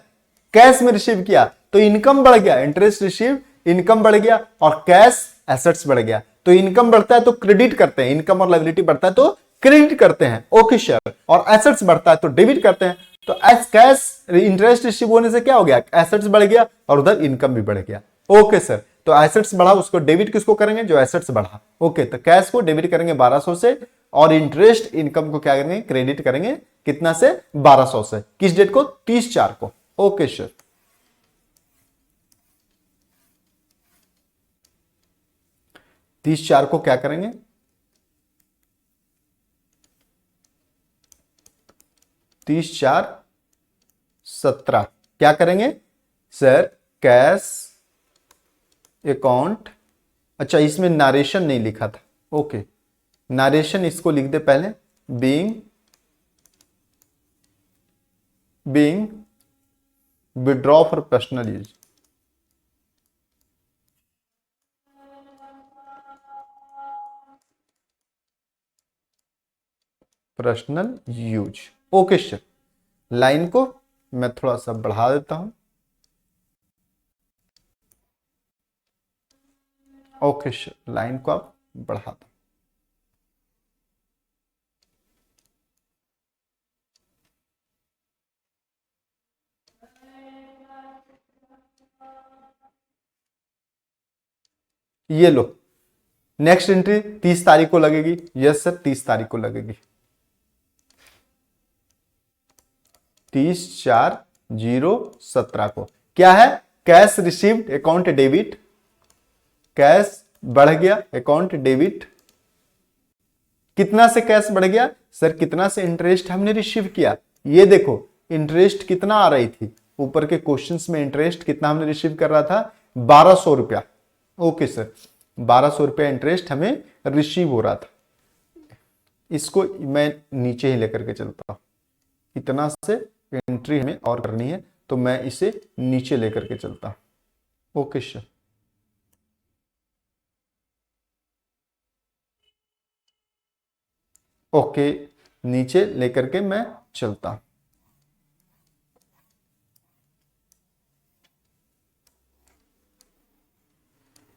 S1: कैश में रिसीव किया तो इनकम बढ़ गया, इंटरेस्ट रिसीव इनकम बढ़ गया, और कैश एसेट्स बढ़ गया। तो इनकम बढ़ता है तो क्रेडिट करते हैं, इनकम और लायबिलिटी बढ़ता है तो क्रेडिट करते हैं। ओके सर, और एसेट्स बढ़ता है तो डेबिट करते हैं। तो एस कैश इंटरेस्ट रिसीव होने से क्या हो गया? एसेट्स बढ़ गया और उधर इनकम भी बढ़ गया। ओके सर, तो एसेट्स बढ़ा, उसको डेबिट किसको करेंगे? जो एसेट्स बढ़ा। ओके, तो कैश को डेबिट करेंगे 1200 से, और इंटरेस्ट इनकम को क्या करेंगे? क्रेडिट करेंगे। कितना से? 1200 से। किस डेट को? 30/4 को। Okay sir. तीस चार को क्या करेंगे? 30/4/17 क्या करेंगे सर? कैश अकाउंट, अच्छा इसमें नारेशन नहीं लिखा था। ओके, नारेशन इसको लिख दे पहले। Being withdraw for personal use, personal use. Okay sir, line को मैं थोड़ा सा बढ़ा देता हूं। ओके सर, लाइन को आप बढ़ा दो। ये लो, नेक्स्ट एंट्री 30 तारीख को लगेगी। यस सर, 30 तारीख को लगेगी। 30/4/17 को क्या है? Cash received account debit, cash बढ़ गया अकाउंट डेबिट। कितना से कैश बढ़ गया सर? कितना से इंटरेस्ट हमने रिसीव किया? ये देखो, इंटरेस्ट कितना आ रही थी ऊपर के क्वेश्चंस में, इंटरेस्ट कितना हमने रिसीव कर रहा था? 1200 रुपया। ओके सर, 1200 रुपया इंटरेस्ट हमें रिसीव हो रहा था। इसको मैं नीचे ही लेकर के चलता हूं, इतना से एंट्री हमें और करनी है तो मैं इसे नीचे लेकर के चलता हूं। ओके सर, ओके, नीचे लेकर के मैं चलता हूं।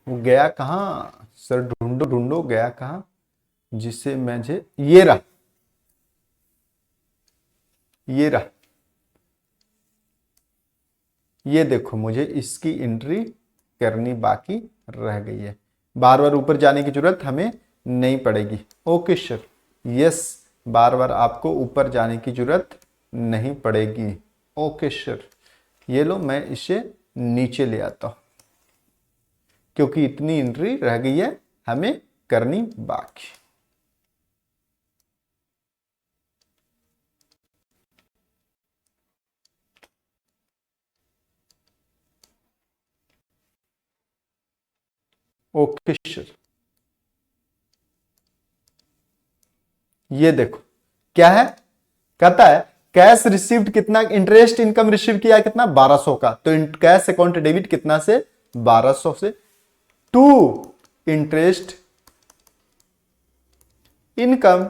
S1: वो गया कहां सर? ढूंढो ढूंढो, गया कहां जिसे मुझे? ये रहा, ये रहा, ये देखो, मुझे इसकी एंट्री करनी बाकी रह गई है। बार बार ऊपर जाने की जरूरत हमें नहीं पड़ेगी। ओके सर, यस, बार बार आपको ऊपर जाने की जरूरत नहीं पड़ेगी। ओके सर, ये लो, मैं इसे नीचे ले आता हूं क्योंकि इतनी एंट्री रह गई है हमें करनी बाकी। ओके सर, ये देखो क्या है? कहता है कैश रिसीव्ड कितना, इंटरेस्ट इनकम रिसीव किया कितना? 1200 का। तो कैश अकाउंट डेबिट कितना से? 1200 से। To interest income,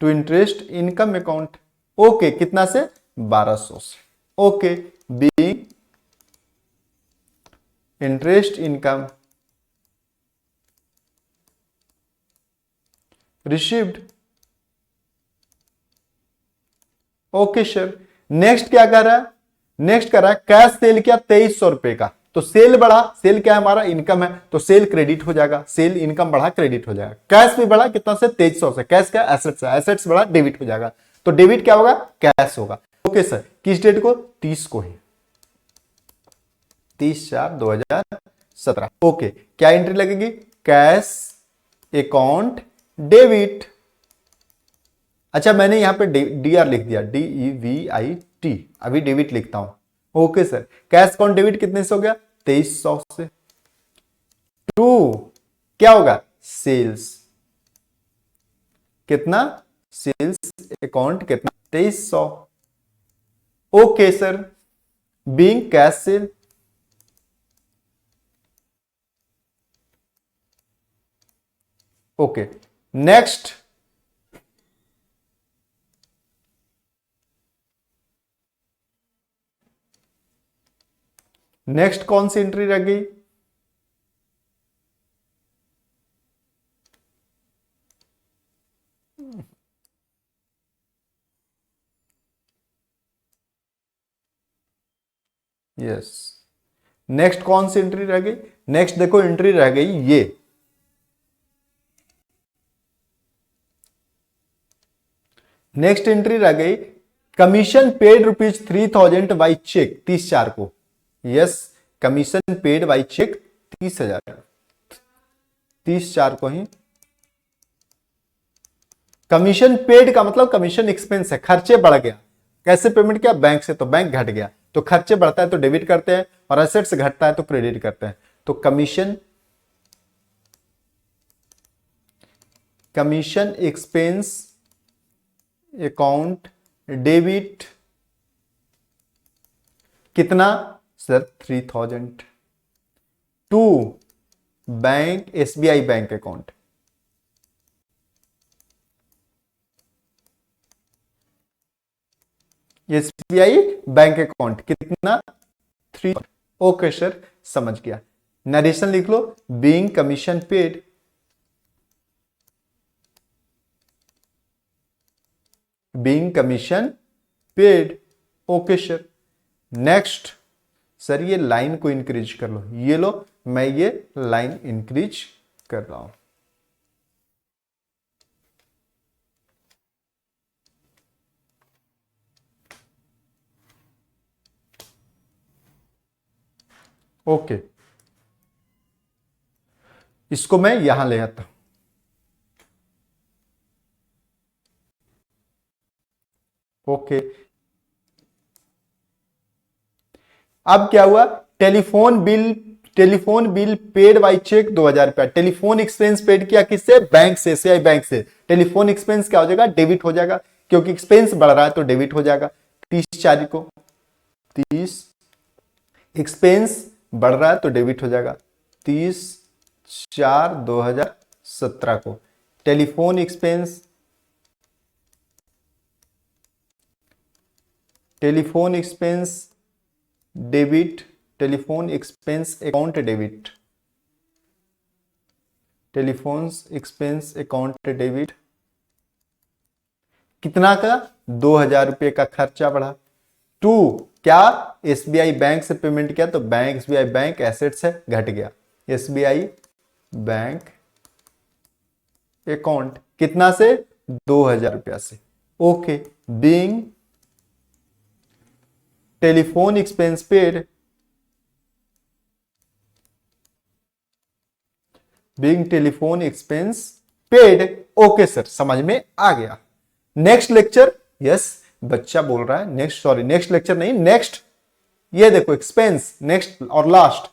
S1: to interest income account. Okay, कितना से? 1200 से। Okay, being interest income received. Okay sir. Next क्या कर रहा है, नेक्स्ट कर रहा है कैश सेल किया 2300 रुपए का, तो सेल बढ़ा, सेल क्या है हमारा इनकम है, तो सेल क्रेडिट हो जाएगा, सेल इनकम बढ़ा क्रेडिट हो जाएगा। कैश भी बढ़ा कितना से 2300 से, कैश क्या एसेट्स है, एसेट्स बढ़ा डेबिट हो जाएगा, तो डेबिट क्या होगा कैश होगा। Okay sir. किस डेट को 30 को ही, 30/4/2017। ओके क्या एंट्री लगेगी, कैश अकाउंट डेबिट। अच्छा मैंने यहां पे DR लिख दिया, DEVIT, अभी डेबिट लिखता हूं। Okay sir. Cash account debit कितने से हो गया 2300 से। टू क्या होगा सेल्स, कितना सेल्स अकाउंट कितना 2300। Okay sir. Being cash cell, okay next. Next कौन सी एंट्री रह गई, यस नेक्स्ट कौन सी एंट्री रह गई, नेक्स्ट देखो एंट्री रह गई ये, नेक्स्ट एंट्री रह गई कमीशन पेड ₹3000 बाई चेक 30/4 को। Yes commission paid by cheque 30,000, 30/4 को ही। कमीशन पेड का मतलब कमीशन एक्सपेंस है, खर्चे बढ़ गया। कैसे पेमेंट किया, बैंक से, तो बैंक घट गया, तो खर्चे बढ़ता है तो डेबिट करते हैं, और एसेट्स घटता है तो क्रेडिट करते हैं। तो कमीशन एक्सपेंस अकाउंट डेबिट कितना sir 3000 to bank SBI bank account, SBI bank account कितना 3। ओके सर समझ गया। नरेशन लिख लो, being commission paid, being commission paid. Okay sir. Next sir ये लाइन को इंक्रीज कर लो, ये लो मैं ये लाइन इंक्रीज कर रहा हूं। ओके इसको मैं यहां ले आता हूं। ओके अब क्या हुआ, telephone bill paid by cheque 2000 रुपया, टेलीफोन एक्सपेंस पेड किया किससे, बैंक से, SBI बैंक से। टेलीफोन एक्सपेंस क्या हो जाएगा डेबिट हो जाएगा, क्योंकि एक्सपेंस बढ़ रहा है तो डेबिट हो जाएगा। 30/4 को, 30 एक्सपेंस बढ़ रहा है तो डेबिट हो जाएगा। 30/4/2017 को telephone expense, telephone expense debit, telephone expense account debit, telephone expense account debit कितना का 2000 रुपये का खर्चा बढ़ा। टू क्या SBI बैंक से पेमेंट किया तो बैंक SBI बैंक एसेट्स है घट गया, SBI बैंक अकाउंट कितना से 2000 रुपया से। Okay being telephone expense paid, being telephone expense paid. Okay sir समझ में आ गया। नेक्स्ट लेक्चर, यस बच्चा बोल रहा है नेक्स्ट, सॉरी नेक्स्ट लेक्चर नहीं, नेक्स्ट ये देखो एक्सपेंस, नेक्स्ट और last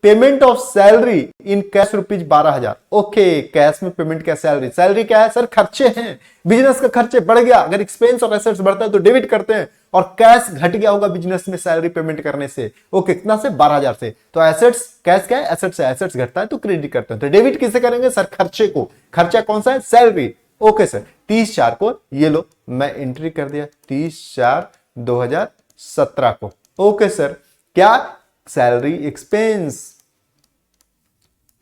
S1: payment of salary in cash ₹12,000। Okay cash में पेमेंट क्या, सैलरी, सैलरी क्या है सर खर्चे हैं, बिजनेस का खर्चे बढ़ गया, अगर एक्सपेंस और एसेट्स बढ़ता है तो डेबिट करते हैं, और कैश घट गया होगा बिजनेस में सैलरी पेमेंट करने से। ओके कितना से 12,000 से, तो एसेट्स, कैश क्या है एसेट्स है, एसेट्स घटता है तो क्रेडिट करते हैं, तो डेबिट किसे करेंगे सर खर्चे को, खर्चा कौन सा है सैलरी। ओके सर 30/4 को ये लो मैं एंट्री कर दिया 30/4/2017 को। ओके सर क्या salary expense,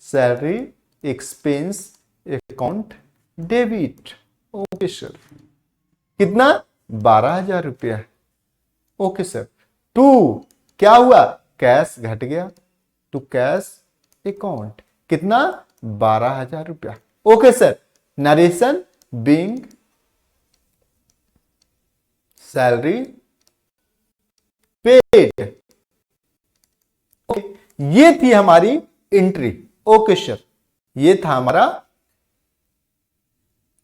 S1: salary expense account debit. Okay sir, कितना? 12,000 रुपया। Okay sir. टू क्या हुआ? कैश घट गया, टू कैश अकाउंट कितना? 12,000 रुपया। Okay sir. Narration being salary paid. ये थी हमारी एंट्री। ओके सर, ये था हमारा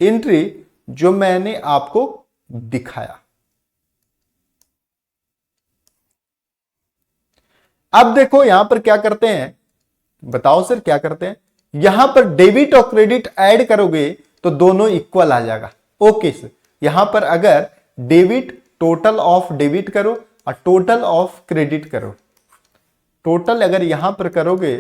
S1: एंट्री जो मैंने आपको दिखाया। अब देखो यहां पर क्या करते हैं, बताओ सर क्या करते हैं? यहां पर डेबिट और क्रेडिट ऐड करोगे तो दोनों इक्वल आ जाएगा। ओके सर, यहां पर अगर डेबिट, टोटल ऑफ डेबिट करो और टोटल ऑफ क्रेडिट करो, टोटल अगर यहां पर करोगे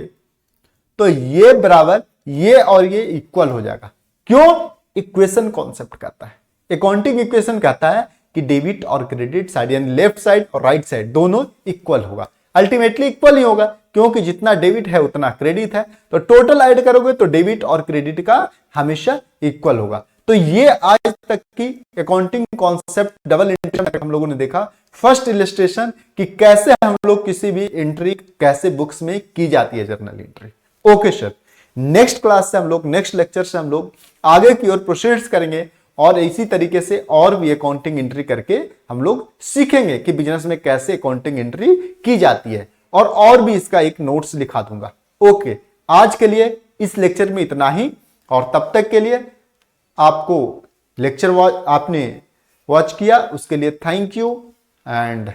S1: तो ये बराबर ये और ये इक्वल हो जाएगा। क्यों? इक्वेशन कॉन्सेप्ट कहता है, अकाउंटिंग इक्वेशन कहता है कि डेबिट और क्रेडिट साइड यानी लेफ्ट साइड और राइट साइड दोनों इक्वल होगा। अल्टीमेटली इक्वल ही होगा क्योंकि जितना डेबिट है उतना क्रेडिट है, तो टोटल ऐड करोगे तो डेबिट और क्रेडिट का हमेशा इक्वल होगा। तो ये आज तक की अकाउंटिंग कॉन्सेप्ट डबल एंट्री हम लोगों ने देखा। फर्स्ट इलस्ट्रेशन कि कैसे हम लोग किसी भी एंट्री कैसे बुक्स में की जाती है journal entry. Okay sir, next class से हम लोग, नेक्स्ट लेक्चर से हम लोग आगे की ओर प्रोसीड्स करेंगे और इसी तरीके से और भी अकाउंटिंग एंट्री करके हम लोग सीखेंगे कि बिजनेस में कैसे अकाउंटिंग एंट्री की जाती है, और भी इसका एक नोट्स लिखा दूंगा। ओके, आज के लिए इस लेक्चर में इतना ही, और तब तक के लिए आपको लेक्चर आपने वॉच किया उसके लिए thank you and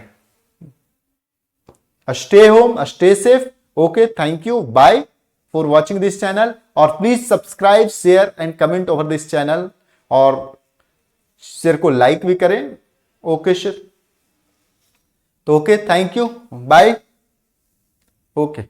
S1: stay home, stay safe. Okay, thank you, bye for watching this channel, और please subscribe, share and comment over this channel, और शेयर को लाइक भी करें। ओके सर, तो okay, thank you, bye. Okay.